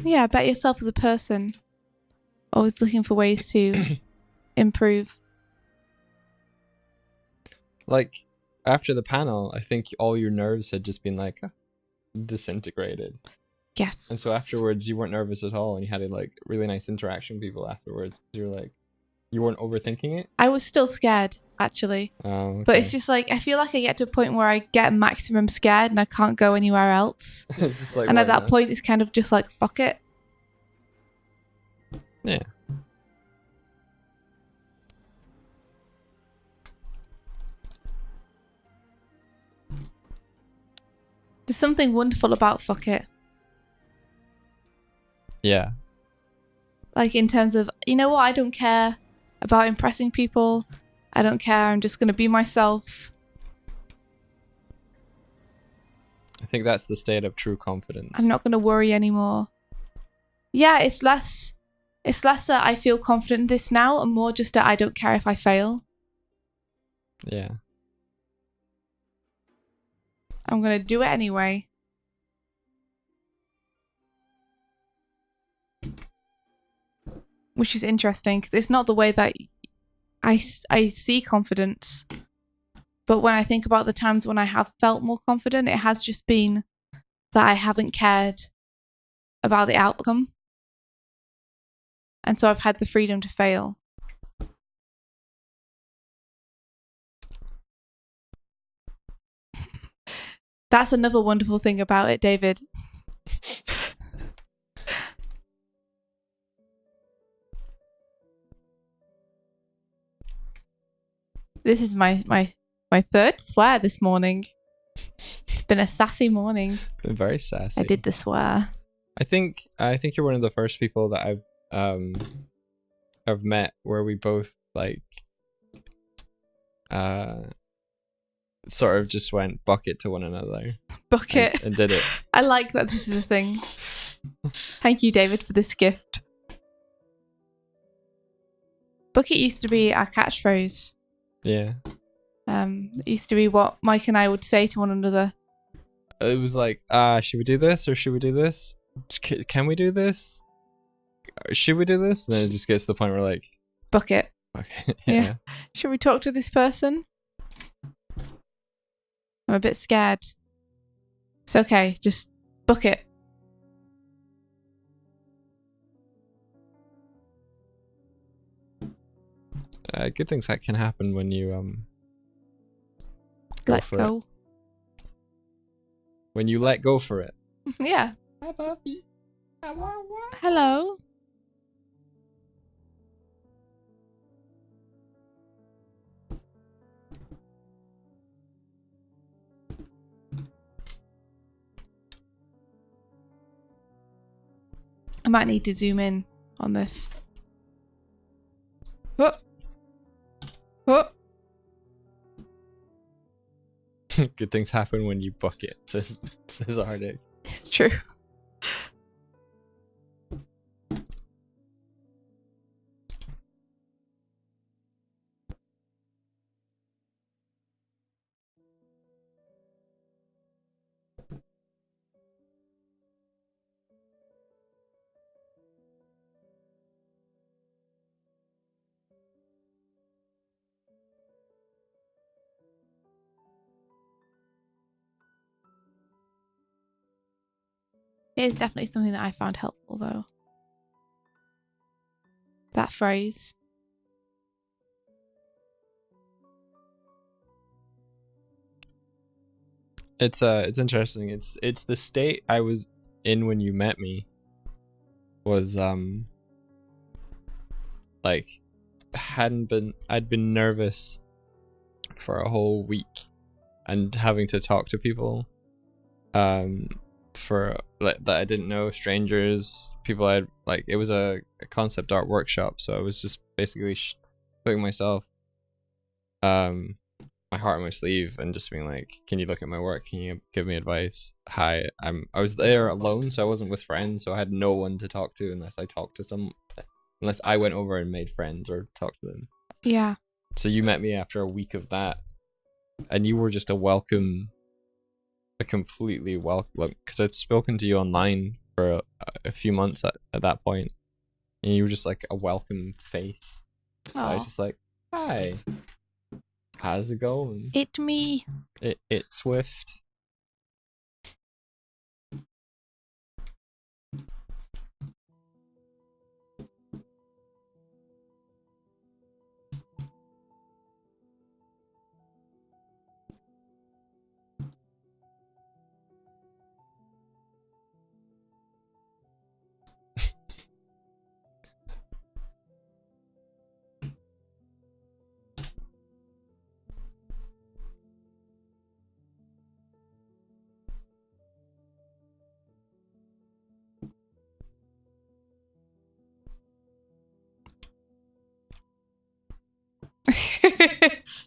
Yeah, bet yourself as a person. Always looking for ways to improve. Like, after the panel, I think all your nerves had just been like disintegrated. Yes. And so afterwards, you weren't nervous at all, and you had a like really nice interaction with people afterwards. You're like, you weren't overthinking it. I was still scared, actually. Oh, okay. But it's just like, I feel like I get to a point where I get maximum scared and I can't go anywhere else. It's just like, And at why that not? point, it's kind of just like, fuck it. Yeah. There's something wonderful about fuck it. Yeah. Like in terms of, you know what, I don't care about impressing people. I don't care, I'm just going to be myself. I think that's the state of true confidence. I'm not going to worry anymore. Yeah, it's less that I feel confident in this now and more just that I don't care if I fail. Yeah. I'm going to do it anyway. Which is interesting because it's not the way that I see confidence. But when I think about the times when I have felt more confident, it has just been that I haven't cared about the outcome. And so I've had the freedom to fail. That's another wonderful thing about it, David. This is my third swear this morning. It's been a sassy morning. Been very sassy. I did the swear. I think you're one of the first people that I've met where we both like sort of just went bucket to one another. Bucket. And did it. I like that this is a thing. Thank you, David, for this gift. Bucket used to be our catchphrase. Yeah. It used to be what Mike and I would say to one another. It was like, should we do this or should we do this? Can we do this? Should we do this? And then it just gets to the point where like, Bucket. okay, Yeah. Should we talk to this person? I'm a bit scared. It's okay. Just bucket. Good things that can happen when you Let go. When you let go for it. Yeah. Hi, Buffy. Hello. I might need to zoom in on this. Oh. Oh. Good things happen when you bucket, says Arctic. It's true. It is definitely something that I found helpful, though. That phrase. It's interesting. It's the state I was in when you met me. Was like I'd been nervous for a whole week, and having to talk to people for like that I didn't know, strangers, people I'd like. It was a concept art workshop, so I was just basically putting myself my heart on my sleeve and just being like, can you look at my work, can you give me advice? I was there alone, so I wasn't with friends, so I had no one to talk to unless I went over and made friends or talked to them. Yeah. So you met me after a week of that, and you were just completely welcome, because I'd spoken to you online for a few months at that point, and you were just like a welcome face. I was just like, hi, how's it going? It's me. It's Swift.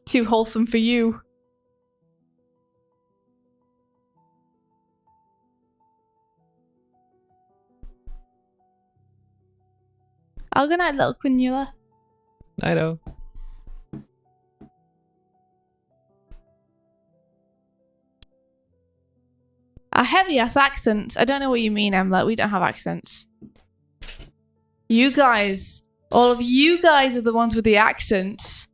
Too wholesome for you. Oh, good night, little Quinula. Nighto. A heavy ass accent. I don't know what you mean, Emma. We don't have accents. You guys, all of you guys are the ones with the accents.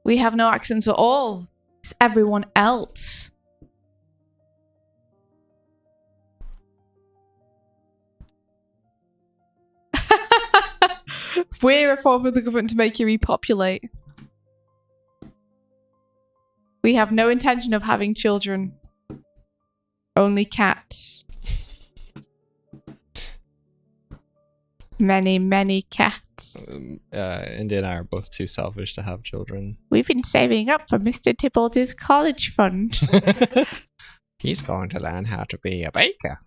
We have no accents at all. It's everyone else. We're a form of the government to make you repopulate. We have no intention of having children. Only cats. Many, many cats. India and I are both too selfish to have children. We've been saving up for Mr. Tibbles' college fund. He's going to learn how to be a baker.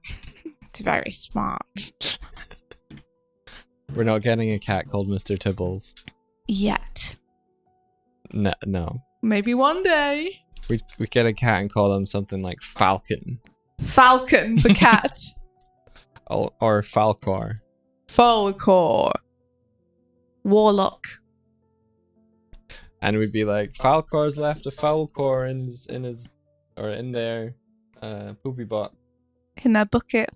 It's very smart. We're not getting a cat called Mr. Tibbles. Yet. No. Maybe one day. We get a cat and call him something like Falcon. Falcon, the cat. Or Falcor. Falcor. Warlock. And we'd be like, Falcor's left a Falcor in their poopy bot. In their bucket.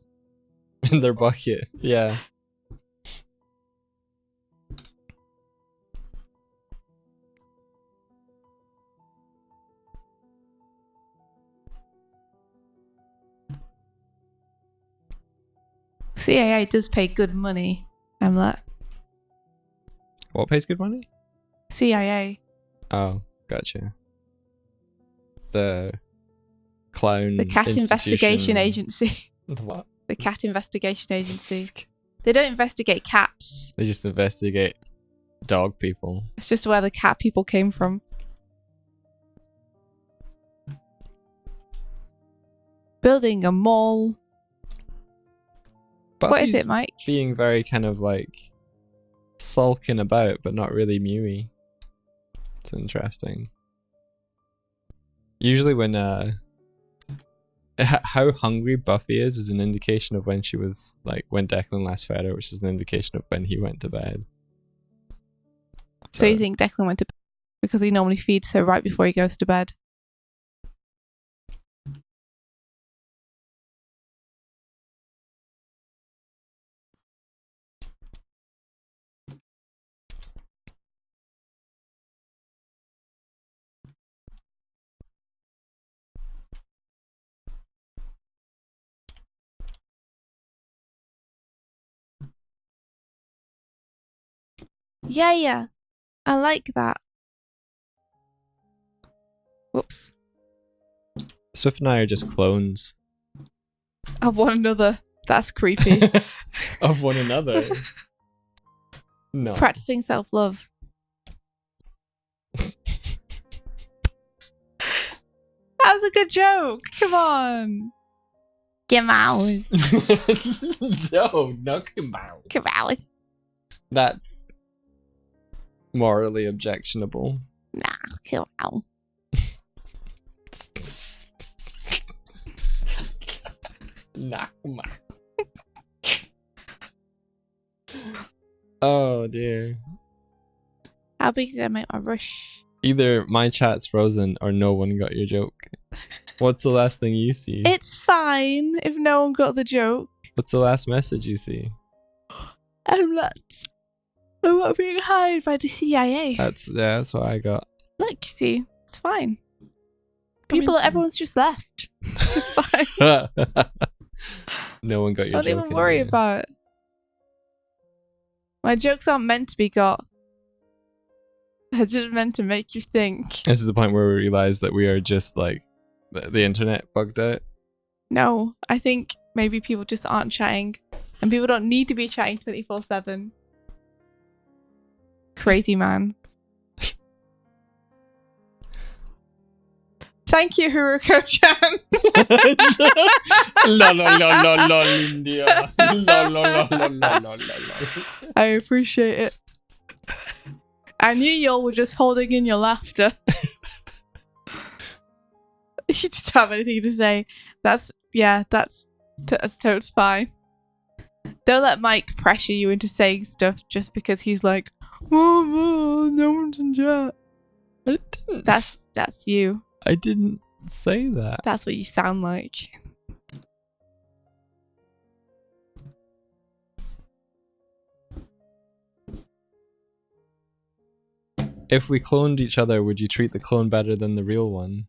In their bucket, yeah. CAA does pay good money, Emlet. What pays good money? CIA. Oh, gotcha. The clown. The Cat Investigation Agency. The what? The Cat Investigation Agency. They don't investigate cats. They just investigate dog people. It's just where the cat people came from. Building a mall. But what is it, Mike? Being very kind of like sulking about, but not really mewy. It's interesting. Usually when how hungry Buffy is an indication of when she was like when Declan last fed her, which is an indication of when he went to bed. So you think Declan went to bed because he normally feeds her right before he goes to bed? Yeah. I like that. Whoops. Swift and I are just clones Of one another. That's creepy. of one another. No. Practicing self-love. That's a good joke. Come on. Come on. No, not about. Come on. That's morally objectionable. Nah, come on. Nah, come on. Oh dear. How big did I make my brush? Either my chat's frozen or no one got your joke. What's the last thing you see? It's fine if no one got the joke. What's the last message you see? I'm not being hired by the CIA. That's what I got. Look, you see, it's fine. Everyone's just left. It's fine. No one got your Don't joke. even worry about it. My jokes aren't meant to be got. They're just meant to make you think. This is the point where we realize that we are just like the internet bugged out. No, I think maybe people just aren't chatting. And people don't need to be chatting 24/7. Crazy man. Thank you, Haruko-chan. La India. La. I appreciate it. I knew y'all were just holding in your laughter. You just have anything to say. That's totes fine. Don't let Mike pressure you into saying stuff just because he's like, oh, no one's in chat. I didn't. That's you. I didn't say that. That's what you sound like. If we cloned each other, would you treat the clone better than the real one?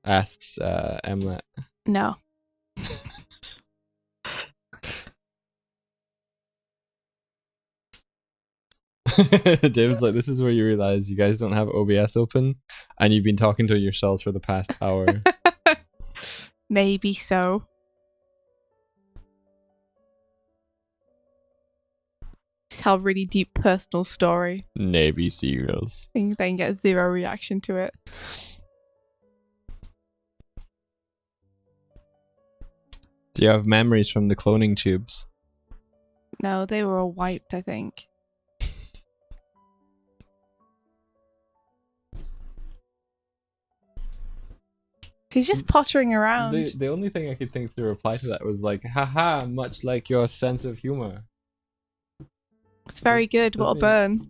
Asks Emlet. No. David's like, this is where you realize you guys don't have OBS open and you've been talking to yourselves for the past hour. Maybe so. Tell a really deep personal story. Navy SEALs. And then get zero reaction to it. Do you have memories from the cloning tubes? No, they were all wiped, I think. He's just pottering around. The only thing I could think to reply to that was like, haha, much like your sense of humor. It's very good. What a burn.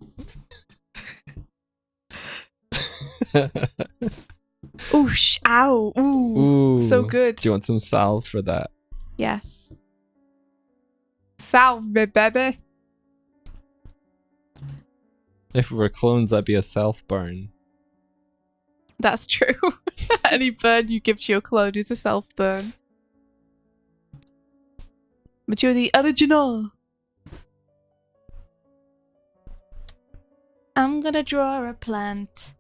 Oosh, ow, ooh, so good. Do you want some salve for that? Yes. Salve me, baby. If we were clones, that'd be a self-burn. That's true. Any burn you give to your clone is a self-burn. But you're the original. I'm gonna draw a plant.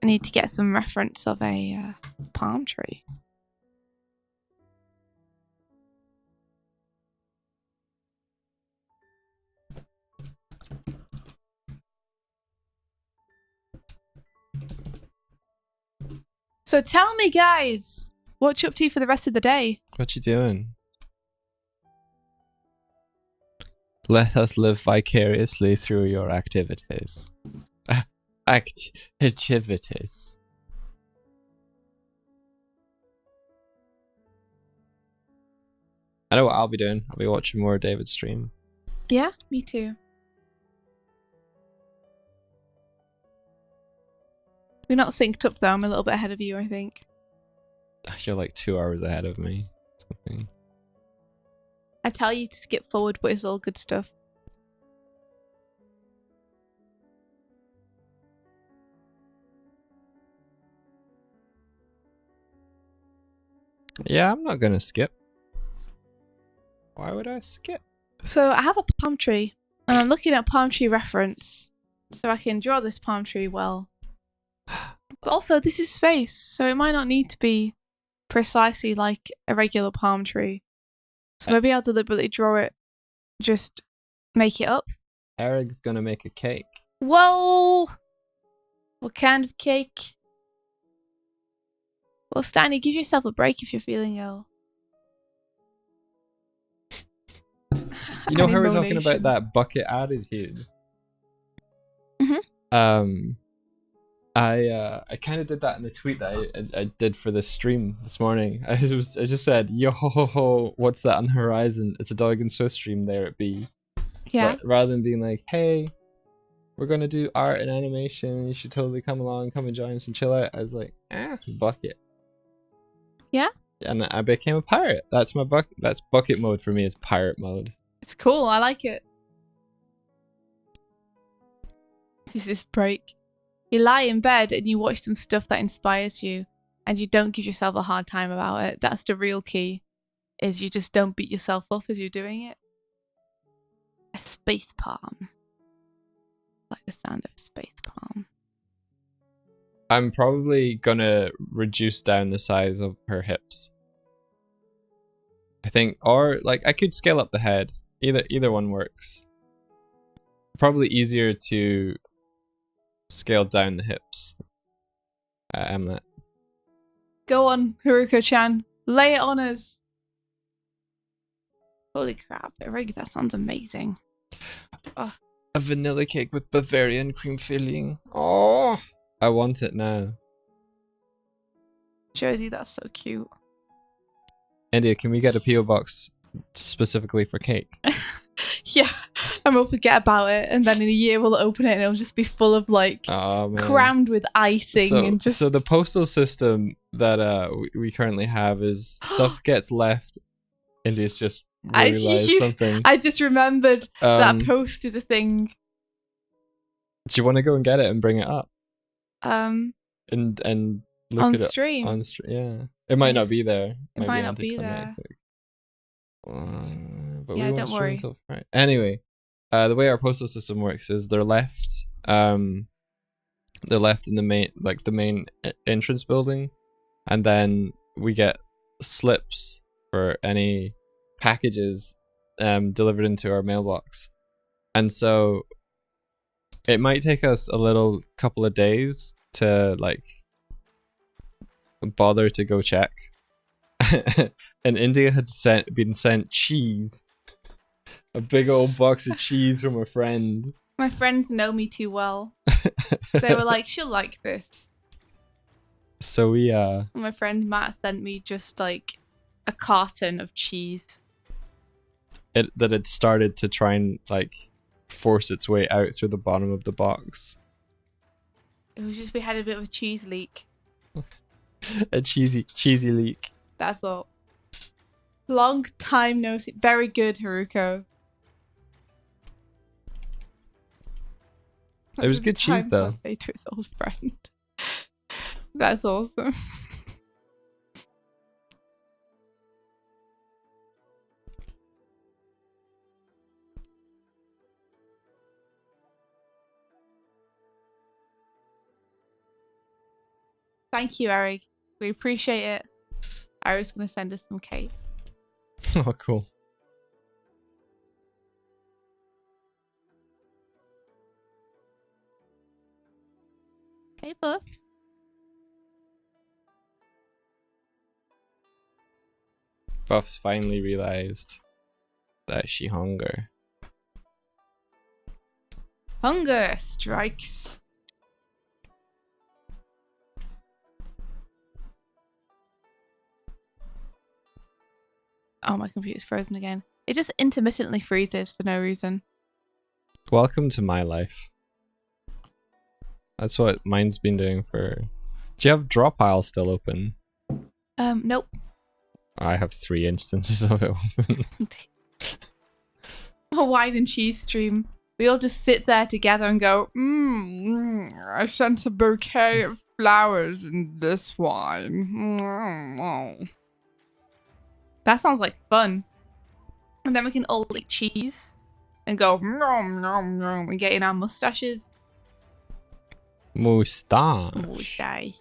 I need to get some reference of a palm tree. So tell me, guys, what you up to for the rest of the day? What you doing? Let us live vicariously through your activities. Activities. I know what I'll be doing. I'll be watching more David's stream. Yeah, me too. We're not synced up though. I'm a little bit ahead of you, I think. You're like 2 hours ahead of me. Something. I tell you to skip forward, but it's all good stuff. Yeah, I'm not gonna skip. Why would I skip? So I have a palm tree And I'm looking at palm tree reference, so I can draw this palm tree well. But also, this is space, so it might not need to be precisely like a regular palm tree. So maybe I'll deliberately draw it, just make it up. Eric's gonna make a cake. Whoa! What kind of cake? Well, Stanley, give yourself a break if you're feeling ill. You know how we're talking about that bucket attitude? Mm-hmm. I kind of did that in the tweet that I did for this stream this morning. I just said, yo ho ho ho, what's that on the horizon? It's a Doig and Swift stream, there it be. Yeah. Rather than being like, hey, we're gonna do art and animation, you should totally come along, come and join us and chill out. I was like, bucket. Yeah? And I became a pirate. That's my bucket. That's bucket mode for me, is pirate mode. It's cool, I like it. This is break. You lie in bed and you watch some stuff that inspires you and you don't give yourself a hard time about it. That's the real key, is you just don't beat yourself up as you're doing it. A space palm. I like the sound of a space palm. I'm probably gonna reduce down the size of her hips. I think, or like I could scale up the head. Either one works. Probably easier to scale down the hips. Emlet. Go on, Haruko-chan. Lay it on us. Holy crap, Rig, that sounds amazing. Oh. A vanilla cake with Bavarian cream filling. Oh, I want it now. Josie, that's so cute. India, can we get a PO box specifically for cake? Yeah, and we'll forget about it, and then in a year we'll open it and it'll just be full of like crammed with icing and just. So the postal system that we currently have is stuff gets left. India's just realized something. I just remembered that post is a thing. Do you want to go and get it and bring it up? And look on at stream. It on stream. Yeah, it might not be there. It might not be there. But yeah, we don't worry. Right. Anyway, the way our postal system works is they're left in the main entrance building, and then we get slips for any packages delivered into our mailbox. And so it might take us a couple of days to like bother to go check. And India had been sent cheese, a big old box of cheese from a friend. My friends know me too well. They were like, she'll like this. So we my friend Matt sent me just like a carton of cheese. That had started to try and like force its way out through the bottom of the box. It was just we had a bit of a cheese leak. A cheesy leak. That's all. Long time no see. Very good, Haruko. It was good cheese though. Say to his old friend. That's awesome. Thank you, Eric. We appreciate it. Eric's going to send us some cake. Oh, cool. Hey, Buffs. Buffs finally realized that she hunger. Hunger strikes. Oh, my computer's frozen again. It just intermittently freezes for no reason. Welcome to my life. That's what mine's been doing for... Do you have drop aisle still open? Nope. I have 3 instances of it open. A wine and cheese stream. We all just sit there together and go, I sent a bouquet of flowers in this wine. That sounds like fun. And then we can all eat cheese and go nom, nom, nom, and get in our mustaches. Moustache.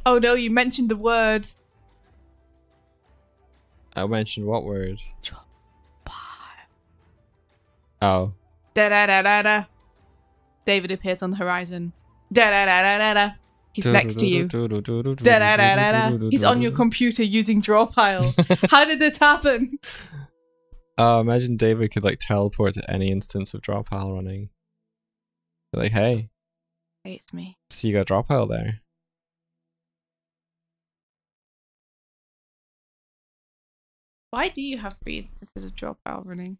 Oh no, you mentioned the word. I mentioned what word? Drop pile. Oh. Da da da da da. David appears on the horizon. Da da da da da da. He's next to you. Da da da da da. He's on your computer using draw pile. How did this happen? Imagine David could like teleport to any instance of draw pile running. Like, hey, It's me. see you got draw pile there. Why do you have 3 instances of draw pile running?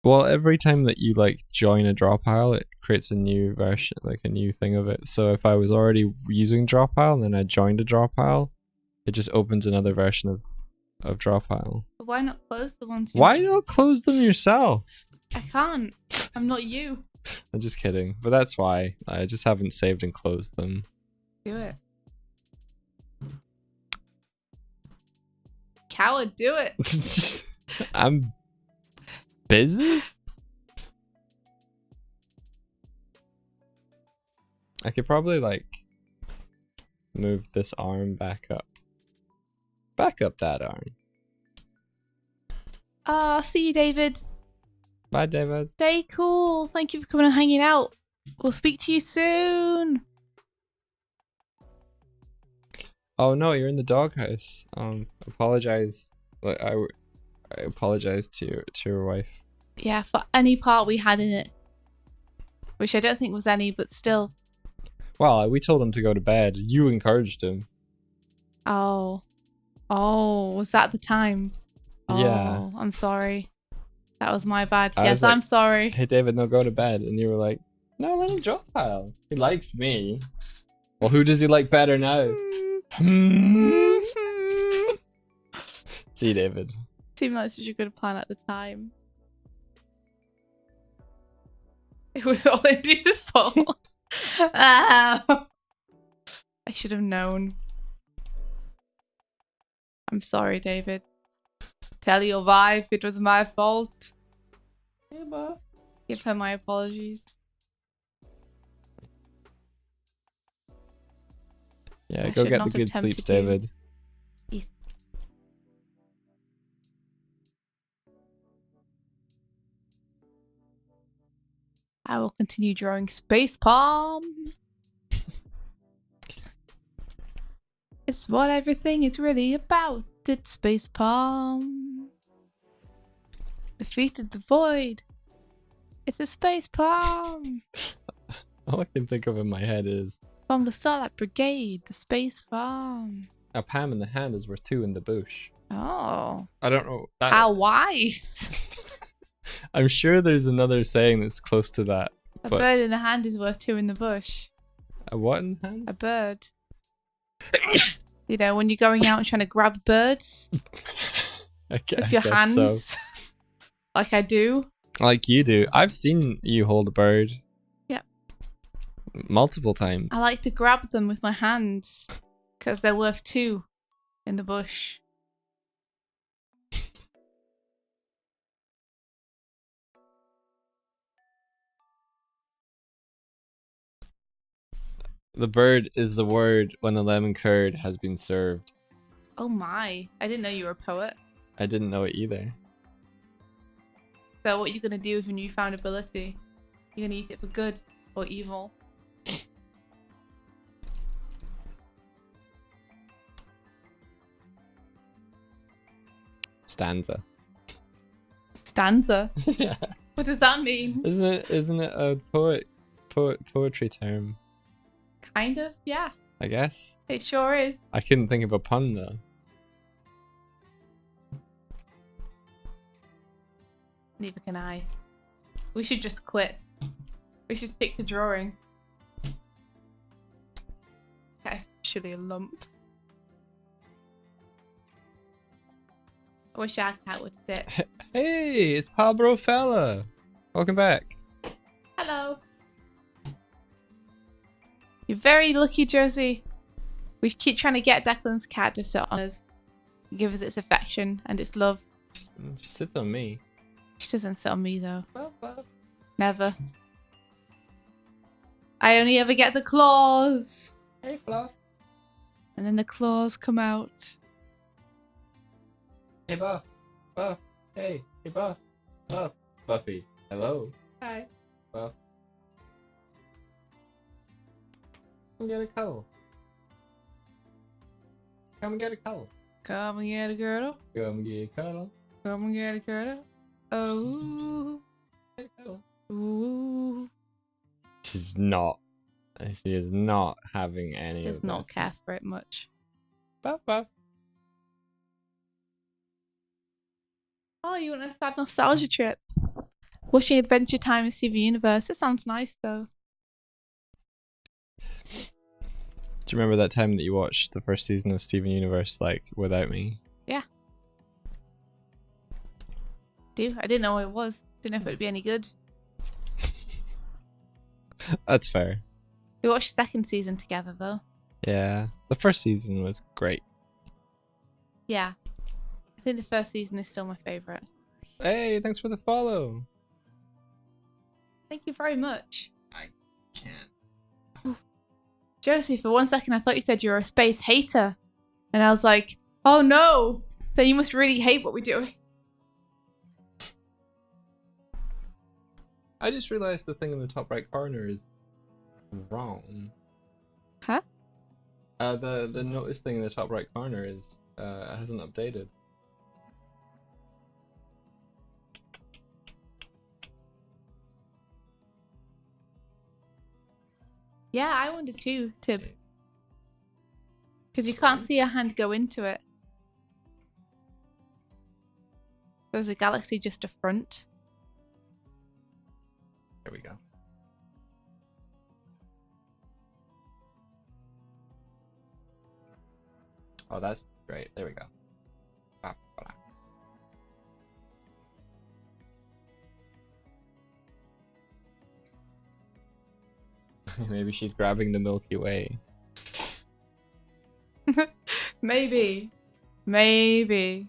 Well, every time that you like join a draw pile, it creates a new version, like a new thing of it. So if I was already using draw pile and then I joined a draw pile, it just opens another version of draw pile. But why not close the ones? Why not close them yourself? I can't. I'm not you. I'm just kidding, but that's why I just haven't saved and closed them. Do it. Coward, do it. I'm busy? I could probably like move this arm back up. Back up that arm. See you, David. Bye, David. Stay cool. Thank you for coming and hanging out. We'll speak to you soon. Oh no, you're in the doghouse. Apologize. Like I apologize to your wife. Yeah, for any part we had in it. Which I don't think was any, but still. Well, we told him to go to bed. You encouraged him. Oh. Oh, was that the time? Yeah. Oh, I'm sorry. That was my bad. I Yes, was like, I'm sorry. Hey David, no, go to bed. And you were like, no, let him draw pile. He likes me. Well, who does he like better now? See, David. Seemed like such a good plan at the time. It was all beautiful. I should have known. I'm sorry, David. Tell your wife it was my fault. Yeah, ma. Give her my apologies. Yeah, I go should get not the have good sleeps, tempted you. David. Yes. I will continue drawing Space Palm. It's what everything is really about. It's Space Palm. Defeated the void. It's a Space Palm. All I can think of in my head is From the Starlight Brigade, the Space Palm. a Pam in the hand is worth 2 in the bush. Oh. I don't know. How wise. I'm sure there's another saying that's close to that. A But bird in the hand is worth 2 in the bush. a what in the hand? A bird. You know, when you're going out and trying to grab birds with your hands. So. Like I do. Like you do. I've seen you hold a bird. Yep. Multiple times. I like to grab them with my hands because they're worth 2 in the bush. The bird is the word when the lemon curd has been served. Oh my. I didn't know you were a poet. I didn't know it either. So what are you going to do with your newfound ability? You're going to use it for good or evil? Stanza. Stanza? Yeah. What does that mean? Isn't it a poetry term? Kind of, yeah. I guess. It sure is. I couldn't think of a pun though. Neither can I. We should just quit. We should stick to drawing. That's actually a lump. I wish our cat would sit. Hey, it's Pablo Fella. Welcome back. Hello. You're very lucky, Josie. We keep trying to get Declan's cat to sit on us. Give us its affection and its love. She sits on me. She doesn't sit on me though. Buff, buff. Never. I only ever get the claws. Hey, Fluff. And then the claws come out. Hey, Buff. Buff. Hey, Buff. Buff. Buffy. Hello. Hi. Buff. Come get a cuddle. Come get a cuddle. Come and get a girdle. Come get a cuddle. Come and get a girdle. Oh. Get a cuddle. Ooh. She's not. She is not having any Does of not that. care for it much. Buff, buff. Oh, you want a sad nostalgia trip? Watching Adventure Time in Steven Universe. It sounds nice though. Do you remember that time that you watched the first season of Steven Universe, like, without me? Yeah. I didn't know what it was. Didn't know if it would be any good. That's fair. We watched the second season together though. Yeah. The first season was great. Yeah. I think the first season is still my favourite. Hey, thanks for the follow. Thank you very much. I can't. Josie, for 1 second I thought you said you were a space hater. And I was like, oh no! Then you must really hate what we're doing. I just realized the thing in the top right corner is wrong. Huh? The notice thing in the top right corner is hasn't updated. Yeah, I wonder too, Tib. Because you can't see a hand go into it. There's a galaxy just a front. There we go. Oh, that's great. There we go. Maybe she's grabbing the Milky Way. Maybe. Maybe.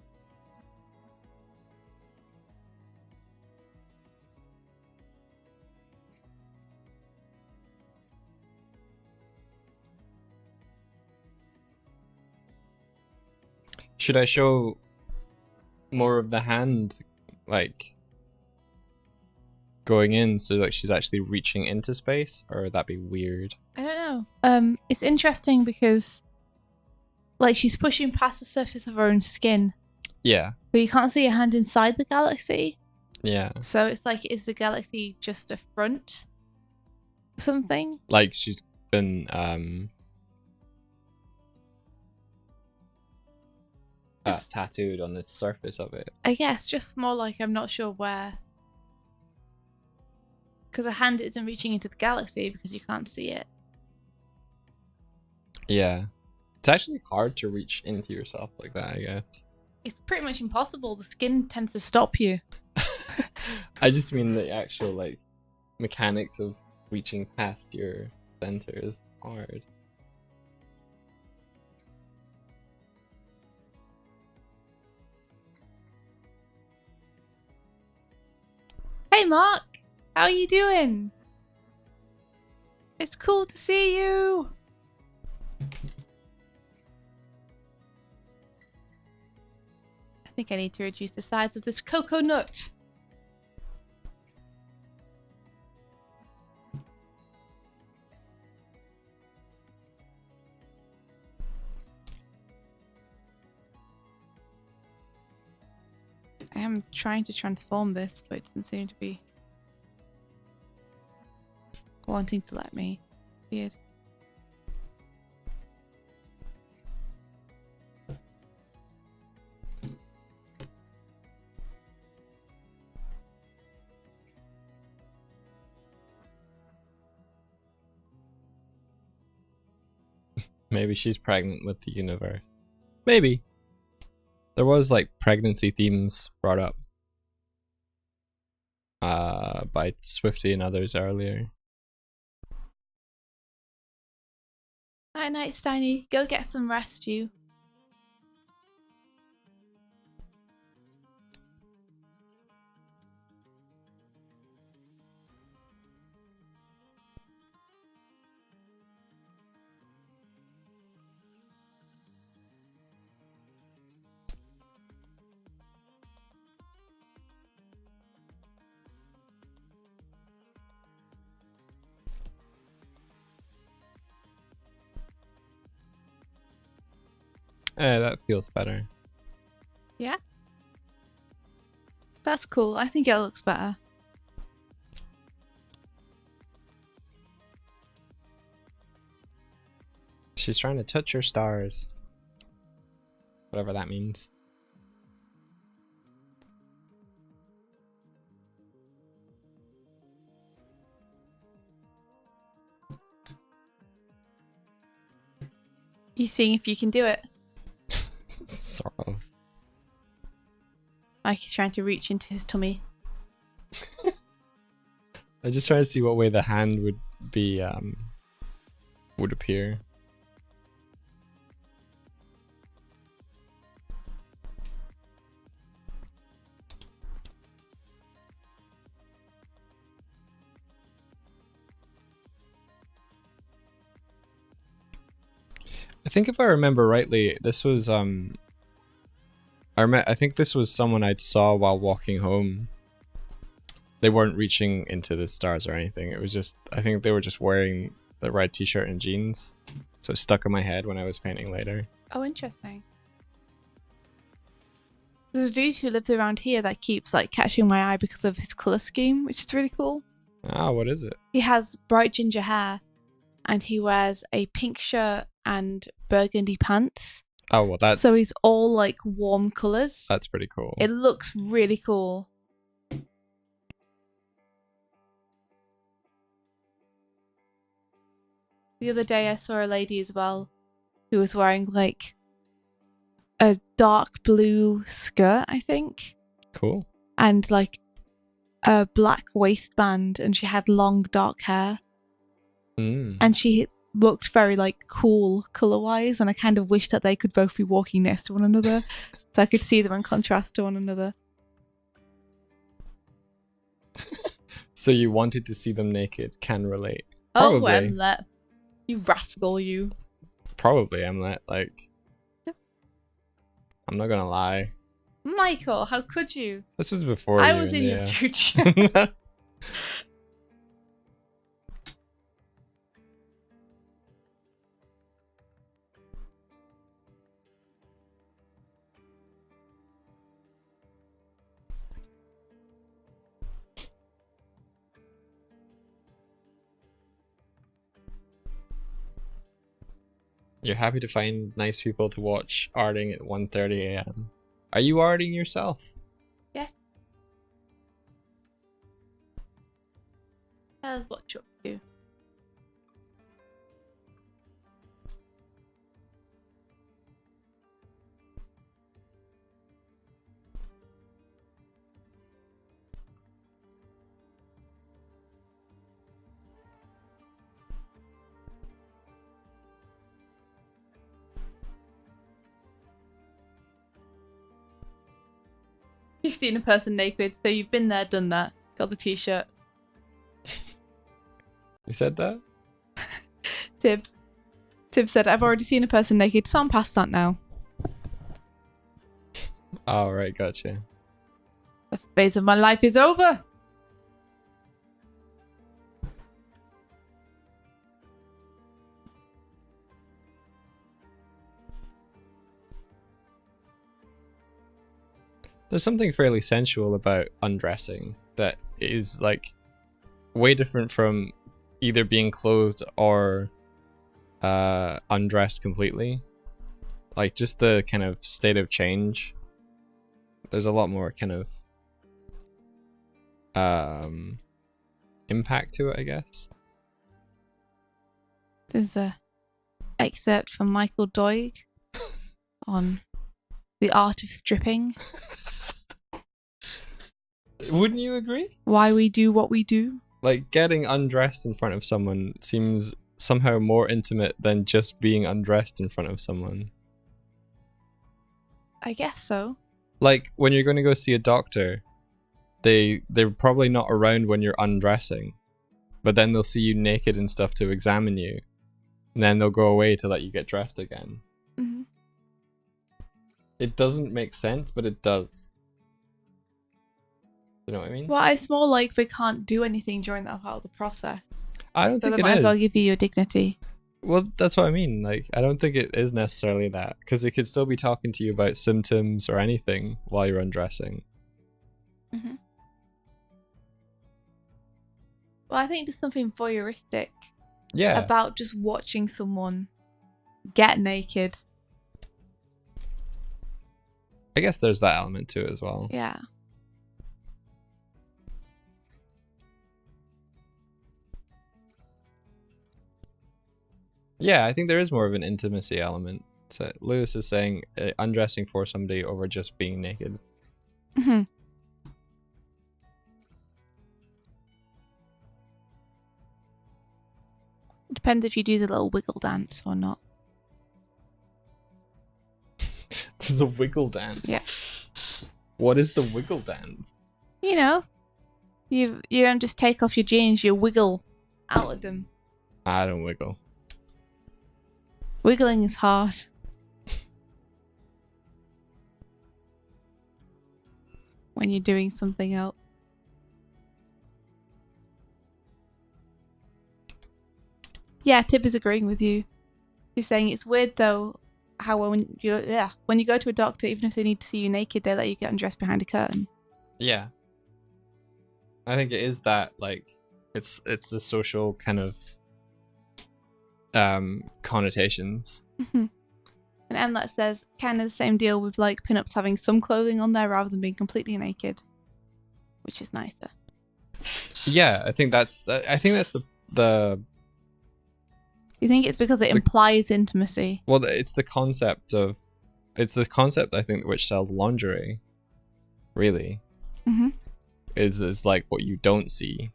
Should I show more of the hand, like, going in so like she's actually reaching into space, or would that be weird? I don't know. It's interesting because like she's pushing past the surface of her own skin. Yeah. But you can't see a hand inside the galaxy. Yeah. So it's like, is the galaxy just a front? Something? Like she's been tattooed on the surface of it. I guess just more like I'm not sure where. Because a hand isn't reaching into the galaxy because you can't see it. Yeah. It's actually hard to reach into yourself like that, I guess. It's pretty much impossible. The skin tends to stop you. I just mean the actual like mechanics of reaching past your center is hard. Hey Mark, how are you doing? It's cool to see you. I think I need to reduce the size of this cocoa nut. I am trying to transform this, but it doesn't seem to be wanting to let me. Weird. Maybe she's pregnant with the universe. Maybe. There was like pregnancy themes brought up by Swifty and others earlier. Night night, Steiny. Go get some rest, you. That feels better. Yeah. That's cool. I think it looks better. She's trying to touch her stars. Whatever that means. You seeing if you can do it? Sort of. Mike is trying to reach into his tummy. I just trying to see what way the hand would be would appear. I think if I remember rightly, this was I think this was someone I'd saw while walking home. They weren't reaching into the stars or anything. It was just, I think they were just wearing the red t-shirt and jeans. So it stuck in my head when I was painting later. Oh, interesting. There's a dude who lives around here that keeps like catching my eye because of his colour scheme, which is really cool. Ah, what is it? He has bright ginger hair and he wears a pink shirt and burgundy pants. Oh, well that's... So he's all like warm colours. That's pretty cool. It looks really cool. The other day I saw a lady as well who was wearing like a dark blue skirt, I think. Cool. And like a black waistband, and she had long dark hair. And she looked very like cool color-wise, and I kind of wish that they could both be walking next to one another so I could see them in contrast to one another. So you wanted to see them naked. Can relate. Probably. Oh, Emlet. You rascal, you. Probably, Emlet. Like, I'm not gonna lie. Michael, how could you? This was before I you was in and your future. You're happy to find nice people to watch arting at 1:30 a.m. Are you arting yourself? Yes. Tell us what you're up to. You've seen a person naked, so you've been there, done that. Got the t-shirt. You said that? Tib said, I've already seen a person naked, so I'm past that now. Oh, right, gotcha. The phase of my life is over. There's something fairly sensual about undressing that is like way different from either being clothed or undressed completely. Like just the kind of state of change. There's a lot more kind of impact to it, I guess. There's a excerpt from Michael Doig on the art of stripping. Wouldn't you agree? Why we do what we do. Like getting undressed in front of someone seems somehow more intimate than just being undressed in front of someone. I guess so. Like when you're going to go see a doctor, they're probably not around when you're undressing, but then they'll see you naked and stuff to examine you, and then they'll go away to let you get dressed again. Mm-hmm. It doesn't make sense, but it does. You know what I mean? Well, it's more like they can't do anything during that part of the process. I don't So think they it might is. as well give you your dignity. Well, that's what I mean. Like, I don't think it is necessarily that, because it could still be talking to you about symptoms or anything while you're undressing. Mm-hmm. Well, I think there's something voyeuristic about just watching someone get naked. I guess there's that element to it as well. Yeah. Yeah, I think there is more of an intimacy element. So Lewis is saying undressing for somebody over just being naked. Mm-hmm. Depends if you do the little wiggle dance or not. The wiggle dance? Yeah. What is the wiggle dance? You know, you don't just take off your jeans, you wiggle out of them. I don't wiggle. Wiggling is hard. When you're doing something else. Yeah, Tib is agreeing with you. She's saying it's weird though how when you go to a doctor, even if they need to see you naked, they let you get undressed behind a curtain. Yeah. I think it is that, like, it's the social kind of connotations. Mm-hmm. And Emlet says kind of the same deal with like pinups having some clothing on there rather than being completely naked, which is nicer. Yeah, I think that's the. You think it's because it implies intimacy? Well, it's the concept I think which sells lingerie. Really. Mm-hmm. Is like what you don't see.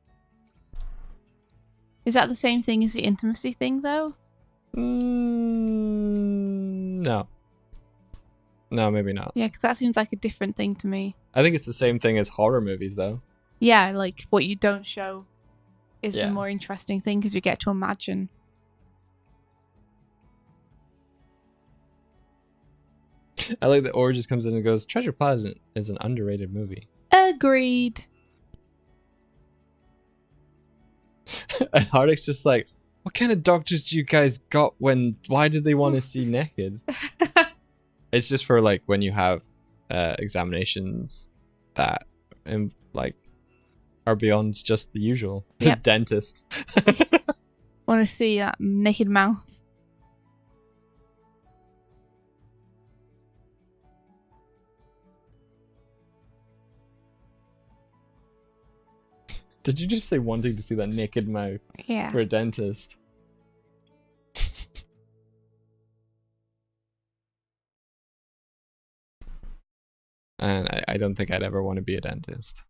Is that the same thing as the intimacy thing, though? No. No, maybe not. Yeah, because that seems like a different thing to me. I think it's the same thing as horror movies, though. Yeah, like what you don't show is the more interesting thing because you get to imagine. I like that Or just comes in and goes, Treasure Plaza is an underrated movie. Agreed. And Hardwick's just like, what kind of doctors do you guys got why did they want to see naked? It's just for like when you have examinations that are beyond just the usual. The dentist. Want to see that naked mouth? Did you just say wanting to see that naked mouth? Yeah. For a dentist? And I don't think I'd ever want to be a dentist.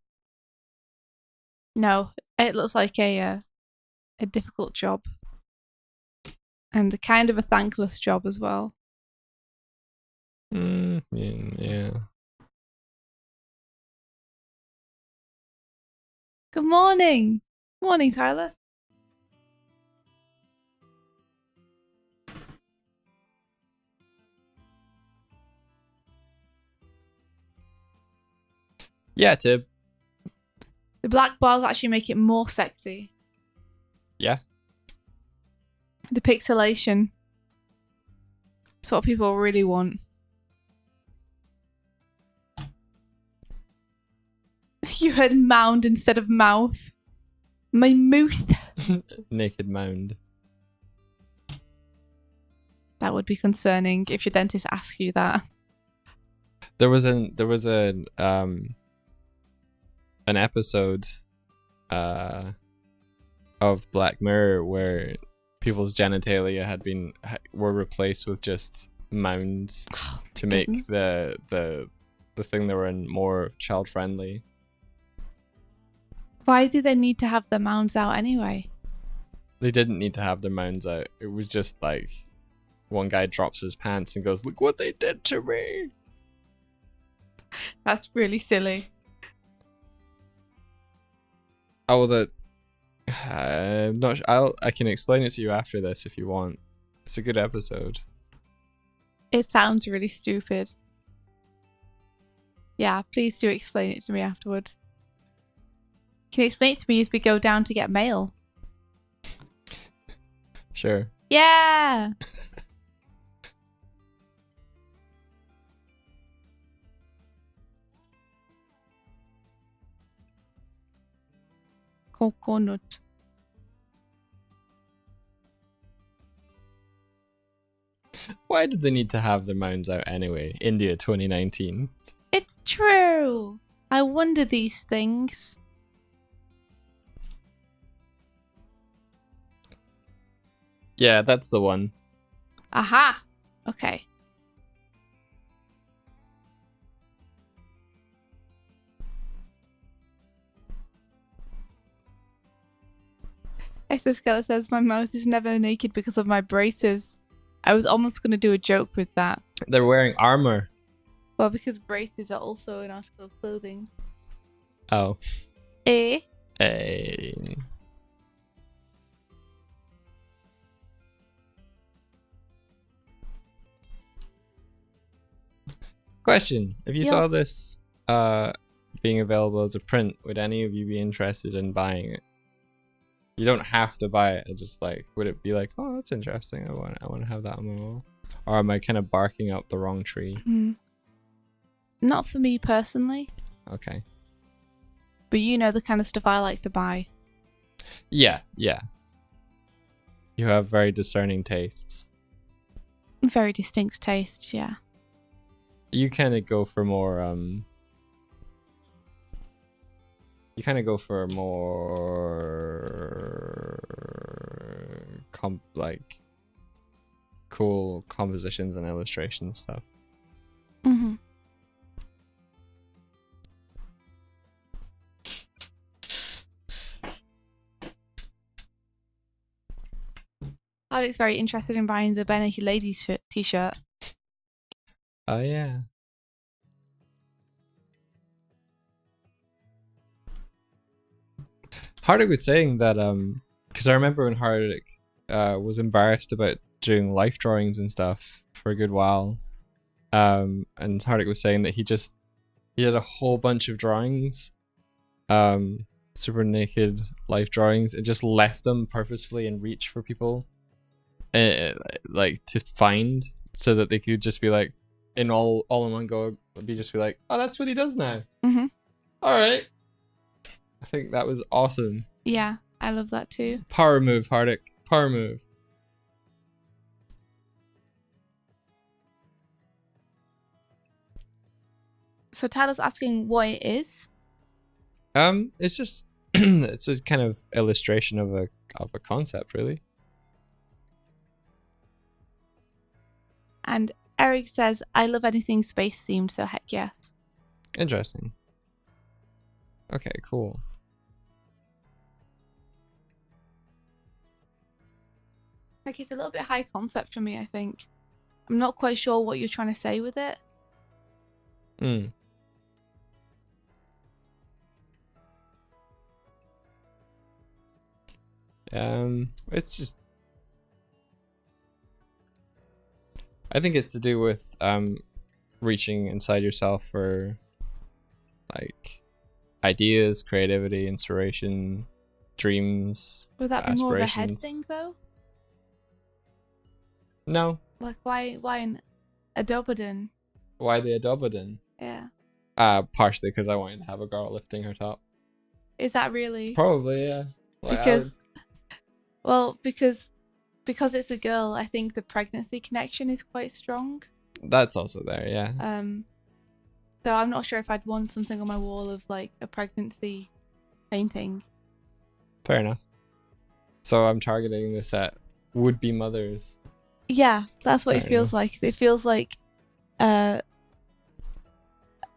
No, it looks like a difficult job. And a kind of a thankless job as well. Yeah. Good morning. Morning, Tyler. Yeah, Tib. The black bars actually make it more sexy. Yeah. The pixelation. It's what people really want. You heard mound instead of mouth. My mouth. Naked mound. That would be concerning if your dentist asked you that. There was an episode of Black Mirror where people's genitalia were replaced with just mounds to make the thing they were in more child friendly. Why do they need to have the mounds out anyway? They didn't need to have their mounds out. It was just like one guy drops his pants and goes, "Look what they did to me." That's really silly. Oh, I'm not. I can explain it to you after this if you want. It's a good episode. It sounds really stupid. Yeah, please do explain it to me afterwards. Can you explain it to me as we go down to get mail? Sure. Yeah. Coconut. Why did they need to have their mounds out anyway? India 2019. It's true. I wonder these things. Yeah, that's the one. Aha. Okay. Exoskeleton says my mouth is never naked because of my braces. I was almost going to do a joke with that. They're wearing armor. Well, because braces are also an article of clothing. Oh. Eh? Hey. Question. If you saw this being available as a print, would any of you be interested in buying it? You don't have to buy it. It's just like, would it be like, oh, that's interesting. I want to have that on my wall. Or am I kind of barking up the wrong tree? Not for me personally. Okay. But you know the kind of stuff I like to buy. Yeah, yeah. You have very discerning tastes. Very distinct taste, yeah. You kind of go for more you kind of go for more like cool compositions and illustration stuff. Mm-hmm. Alex very interested in buying the Bare Naked Ladies t-shirt. Oh yeah. Hardik was saying that because I remember when Hardik was embarrassed about doing life drawings and stuff for a good while, and Hardik was saying that he had a whole bunch of drawings, super naked life drawings, and just left them purposefully in reach for people, like to find, so that they could just be like, in all in one go, just be like, oh, that's what he does now. Mm-hmm. All right. I think that was awesome. Yeah, I love that too. Power move, Hardik. Power move. So Tyler's asking what it is. It's just it's a kind of illustration of a concept, really. And Eric says, I love anything space themed, so heck yes. Interesting. Okay, cool. Like, it's a little bit high concept for me, I think. I'm not quite sure what you're trying to say with it. It's just, I think it's to do with reaching inside yourself for like ideas, creativity, inspiration, dreams. Would that be more of a head thing though? No. Like why an Adobaden? Why the Adobaden? Yeah. Partially because I wanted to have a girl lifting her top. Is that really? Probably, yeah. Like, because it's a girl, I think the pregnancy connection is quite strong. That's also there, yeah. So I'm not sure if I'd want something on my wall of like a pregnancy painting. Fair enough. So I'm targeting this at would-be mothers. Yeah, that's what it feels like. It feels like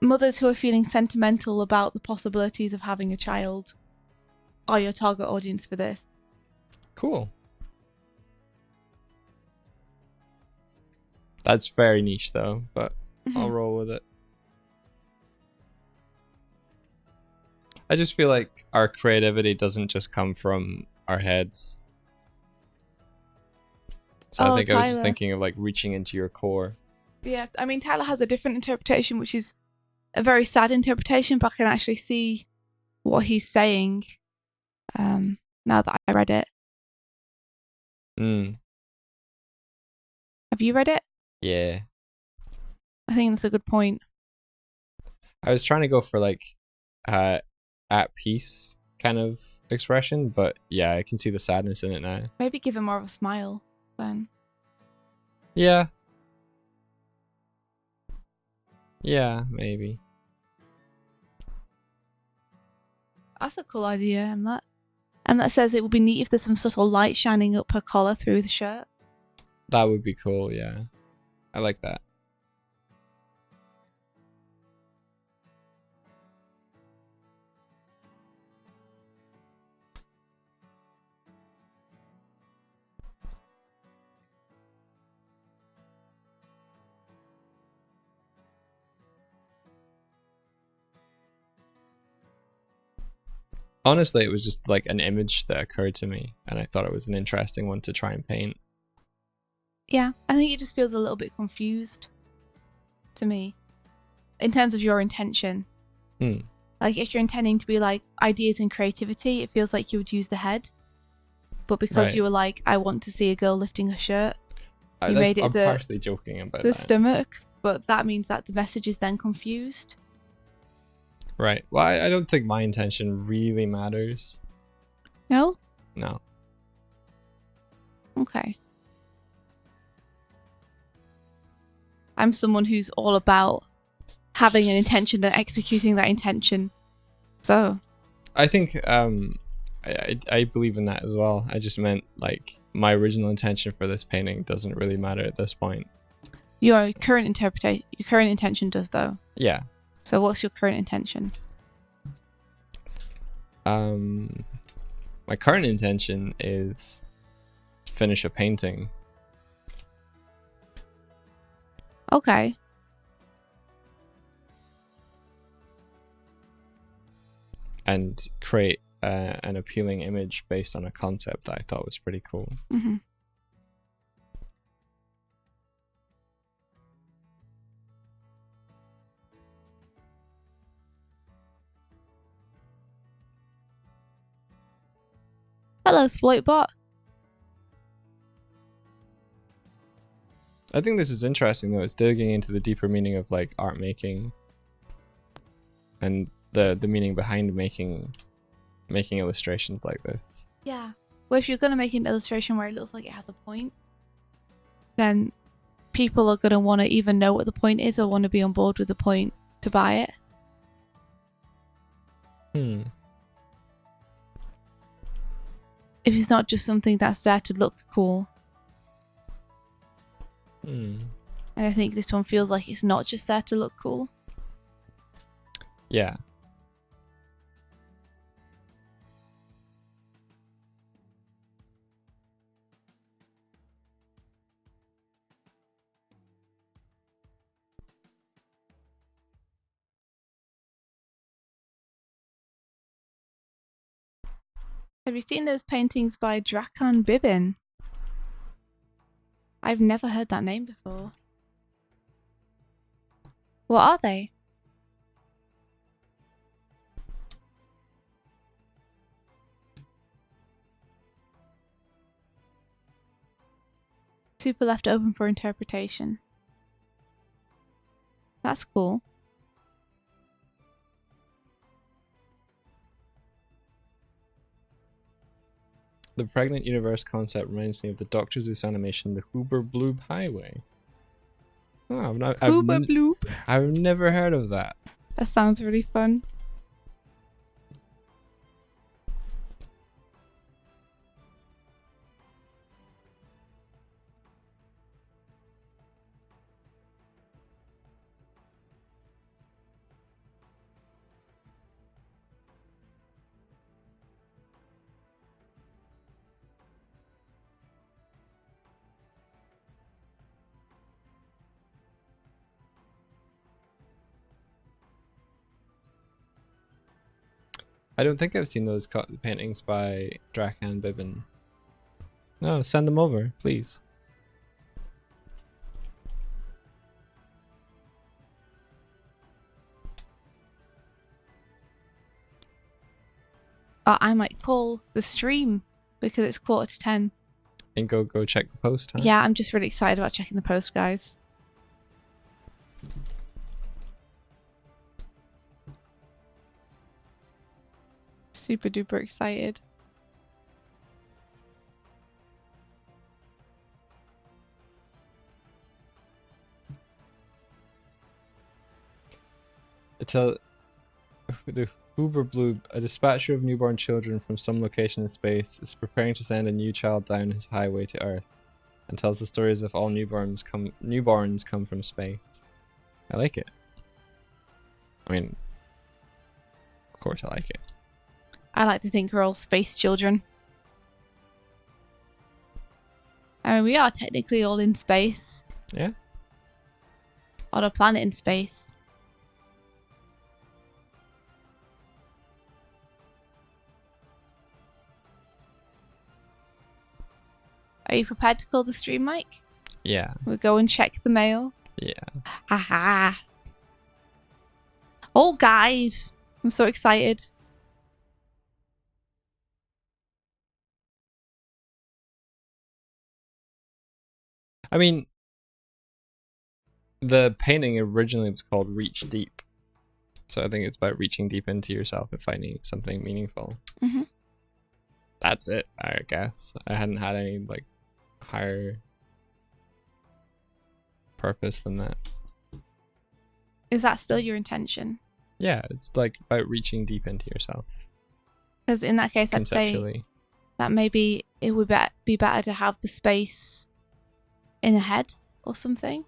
mothers who are feeling sentimental about the possibilities of having a child are your target audience for this. Cool. That's very niche though, but I'll roll with it. I just feel like our creativity doesn't just come from our heads. So I think Tyler. I was just thinking of like reaching into your core. Yeah, I mean, Tyler has a different interpretation, which is a very sad interpretation, but I can actually see what he's saying now that I read it. Have you read it? Yeah. I think that's a good point. I was trying to go for like at peace kind of expression, but yeah, I can see the sadness in it now. Maybe give him more of a smile then. Yeah. Yeah, maybe. That's a cool idea, Emlet. Emlet says it would be neat if there's some subtle light shining up her collar through the shirt. That would be cool, yeah. I like that. Honestly, it was just like an image that occurred to me, and I thought it was an interesting one to try and paint. Yeah, I think it just feels a little bit confused to me in terms of your intention. Like if you're intending to be like ideas and creativity, it feels like you would use the head. But because you were like, I want to see a girl lifting a shirt, you made it I'm partially joking about the that. stomach, but that means that the message is then confused. Right. Well, I don't think my intention really matters. No? No. Okay. I'm someone who's all about having an intention and executing that intention. So I think I believe in that as well. I just meant like my original intention for this painting doesn't really matter at this point. your current intention does though. Yeah. So what's your current intention? My current intention is to finish a painting. Okay. And create an appealing image based on a concept that I thought was pretty cool. Mm-hmm. Hello, Sploitbot. I think this is interesting though. It's digging into the deeper meaning of like art making and the meaning behind making illustrations like this. Yeah. Well, if you're going to make an illustration where it looks like it has a point, then people are going to want to either know what the point is or want to be on board with the point to buy it. If it's not just something that's there to look cool. And I think this one feels like it's not just there to look cool. Yeah. Have you seen those paintings by Drakan Bibin? I've never heard that name before. What are they? Super left open for interpretation. That's cool. The pregnant universe concept reminds me of the Dr. Zeus animation, The Huber Bloob Highway. Oh, Huber Bloob. I've never heard of that. That sounds really fun. I don't think I've seen those paintings by Drakan Bibin. No, send them over, please. I might call the stream because it's 9:45. And go check the post, huh? Yeah, I'm just really excited about checking the post, guys. Super duper excited. The Hoover Blue, a dispatcher of newborn children from some location in space, is preparing to send a new child down his highway to Earth, and tells the stories of all newborns come from space. I like it. I mean, of course I like it. I like to think we're all space children. I mean, we are technically all in space. Yeah. On a planet in space. Are you prepared to call the stream, Mike? Yeah. We'll go and check the mail. Yeah. Haha. Oh, guys. I'm so excited. I mean, the painting originally was called Reach Deep. So I think it's about reaching deep into yourself and finding something meaningful. Mm-hmm. That's it, I guess. I hadn't had any like higher purpose than that. Is that still your intention? Yeah, it's like about reaching deep into yourself. Because in that case, I'd say that maybe it would be better to have the space in a head or something.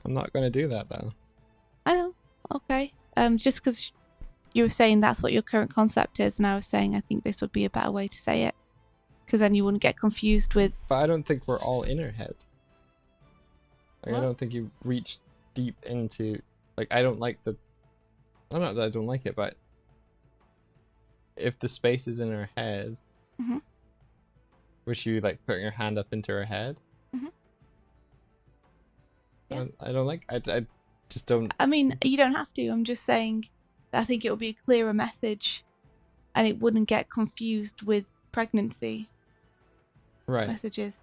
I'm not going to do that though. I know. Okay. Just because you were saying that's what your current concept is, and I was saying I think this would be a better way to say it, because then you wouldn't get confused with. But I don't think we're all in our head. Like, I What? don't think you reach deep into. Like, I don't like the. I'm not that I don't like it, but if the space is in her head, Mm-hmm. which you like putting your hand up into her head. Mm-hmm. Yeah. I don't like. I just don't. I mean, you don't have to. I'm just saying that I think it would be a clearer message, and it wouldn't get confused with pregnancy Right. messages.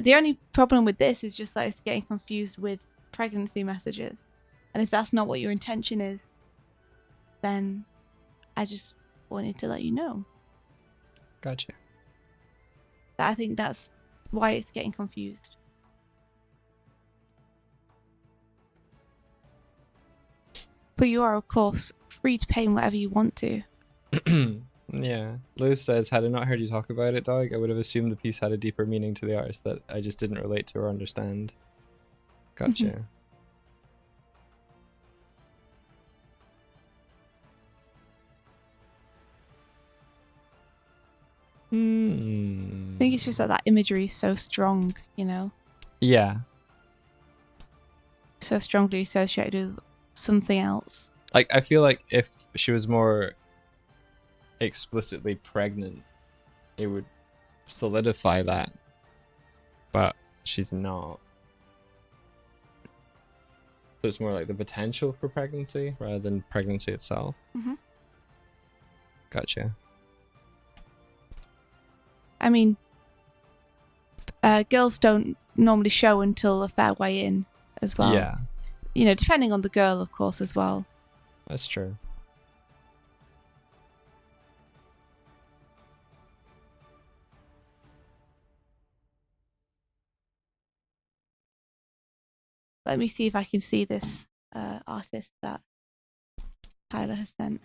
The only problem with this is just that it's getting confused with pregnancy messages, and if that's not what your intention is, then I just wanted to let you know Gotcha. that I think that's why it's getting confused. But you are, of course, free to paint whatever you want to. Yeah. Lewis says, had I not heard you talk about it, Doig, I would have assumed the piece had a deeper meaning to the artist that I just didn't relate to or understand. Gotcha. I think it's just that imagery is so strong, you know? Yeah. So strongly associated with something else. Like, I feel like if she was more explicitly pregnant, it would solidify that. But she's not. So it's more like the potential for pregnancy rather than pregnancy itself. Mm-hmm. Gotcha. I mean, girls don't normally show until a fair way in as well. Yeah. You know, depending on the girl, of course, as well. That's true. Let me see if I can see this artist that Tyler has sent.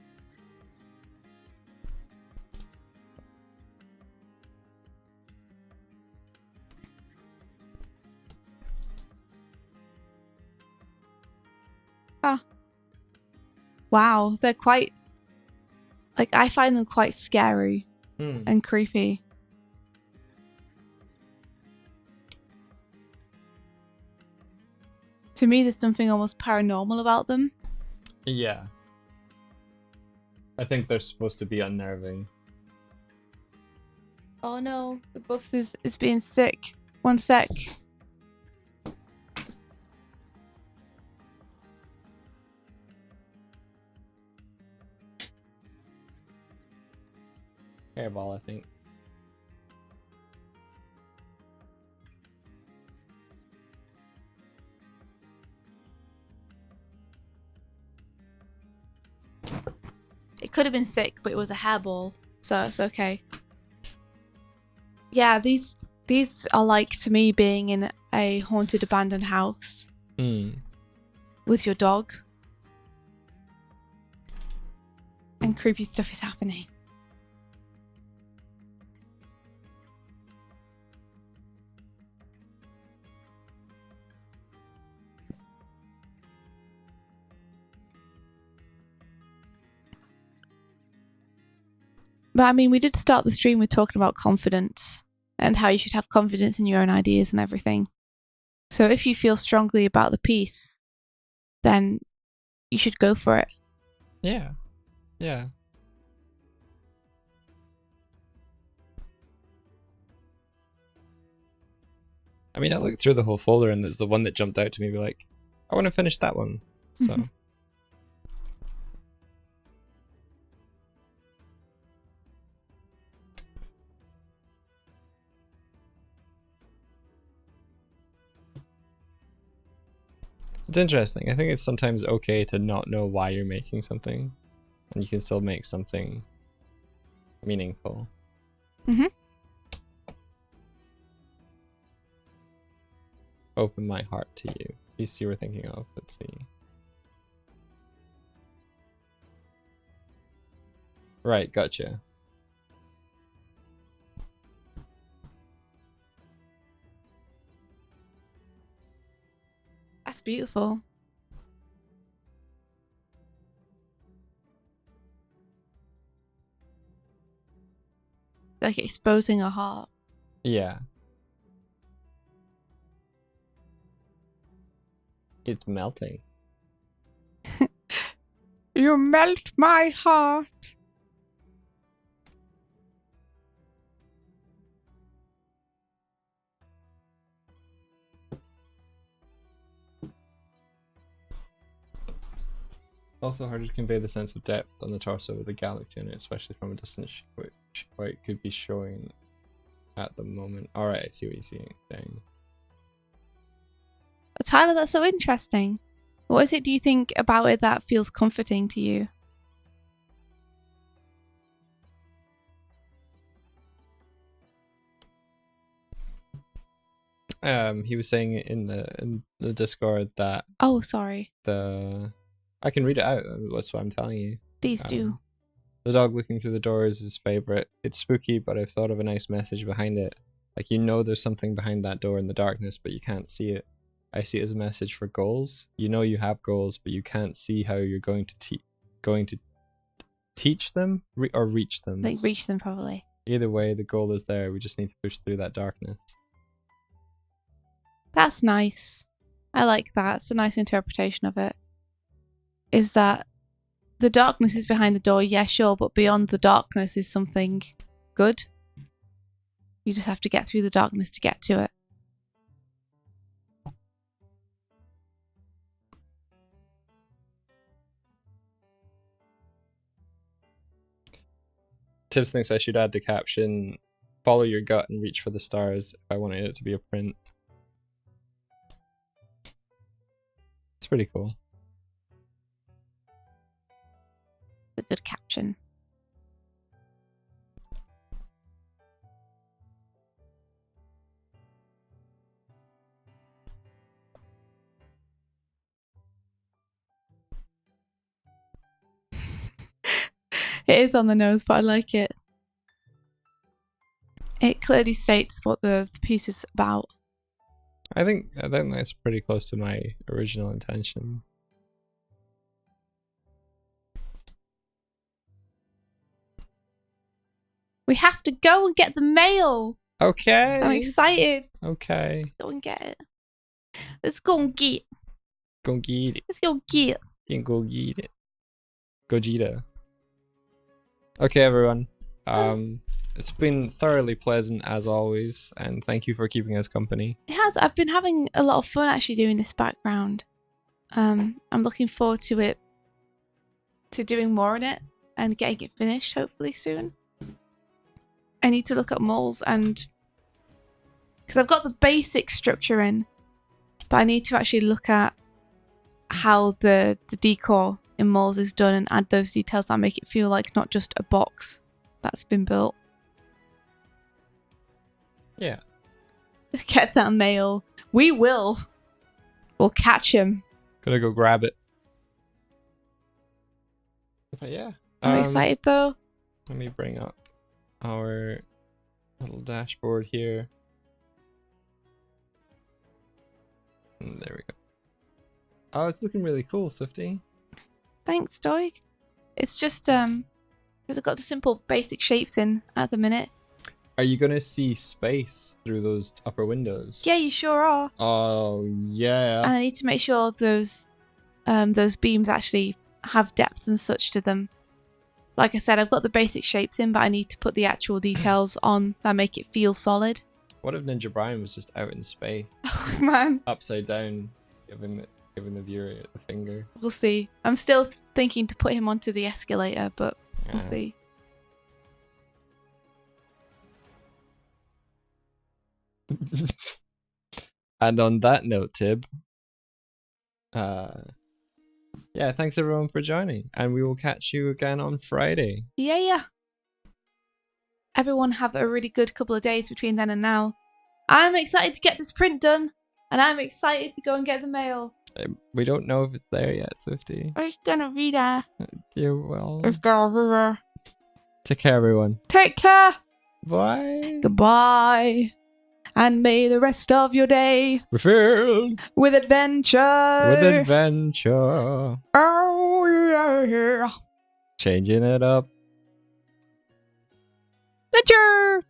Ah. Wow, they're quite... Like, I find them quite scary and creepy. To me, there's something almost paranormal about them. Yeah. I think they're supposed to be unnerving. Oh no, the buffs is being sick. One sec. Hairball, I think. It could have been sick, but it was a hairball, so it's okay. Yeah, these are like, to me, being in a haunted abandoned house with your dog, and creepy stuff is happening. But I mean, we did start the stream with talking about confidence and how you should have confidence in your own ideas and everything. So if you feel strongly about the piece, then you should go for it. Yeah. Yeah. I mean, I looked through the whole folder and there's the one that jumped out to me, like, I want to finish that one. So. It's interesting. I think it's sometimes okay to not know why you're making something, and you can still make something meaningful. Open my heart to you. Piece you were thinking of. Let's see. Right, gotcha. That's beautiful. Like exposing a heart. Yeah. It's melting. You melt my heart. Also hard to convey the sense of depth on the torso with the galaxy in it, especially from a distance, which quite could be showing at the moment. Alright, I see what you're saying. Tyler, that's so interesting. What is it, do you think, about it that feels comforting to you? He was saying in the Discord that Oh, sorry. I can read it out. That's what I'm telling you. Please do. The dog looking through the door is his favorite. It's spooky, but I've thought of a nice message behind it. Like, you know there's something behind that door in the darkness, but you can't see it. I see it as a message for goals. You know you have goals, but you can't see how you're going to teach them or reach them. Like, reach them, probably. Either way, the goal is there. We just need to push through that darkness. That's nice. I like that. It's a nice interpretation of it. Is that the darkness is behind the door, yeah, sure, but beyond the darkness is something good. You just have to get through the darkness to get to it. Tibbs thinks I should add the caption, follow your gut and reach for the stars, if I wanted it to be a print. It's pretty cool. A good caption. It is on the nose, but I like it. It clearly states what the piece is about. I think that's pretty close to my original intention. We have to go and get the mail. Okay. I'm excited. Okay. Let's go and get it. Let's go and get it. Go get it. Let's go get it. You can go get it. Gogeta. Okay, everyone. It's been thoroughly pleasant as always, and thank you for keeping us company. It has. I've been having a lot of fun actually doing this background. I'm looking forward to it, to doing more on it and getting it finished hopefully soon. I need to look at moles and because I've got the basic structure in, but I need to actually look at how the decor in malls is done and add those details that make it feel like not just a box that's been built. Yeah. Get that mail. We will. We'll catch him. Gonna go grab it. But yeah. I'm excited though. Let me bring up our little dashboard here. And there we go. Oh, it's looking really cool, Swifty. Thanks, Doig. It's just because I've got the simple basic shapes in at the minute. Are you gonna see space through those upper windows? Yeah, you sure are. Oh yeah. And I need to make sure those beams actually have depth and such to them. Like I said, I've got the basic shapes in, but I need to put the actual details on that make it feel solid. What if Ninja Brian was just out in space? Oh man. Upside down, giving the viewer the finger. We'll see. I'm still thinking to put him onto the escalator, but we'll see. And on that note, Tib, yeah, thanks everyone for joining, and we will catch you again on Friday. Yeah. Everyone have a really good couple of days between then and now. I'm excited to get this print done, and I'm excited to go and get the mail. We don't know if it's there yet, Swifty. It's gonna be there. You will. It's gonna be there. Take care, everyone. Take care. Bye. Goodbye. And may the rest of your day be filled with adventure. with adventure. Oh yeah. Changing it up. Adventure.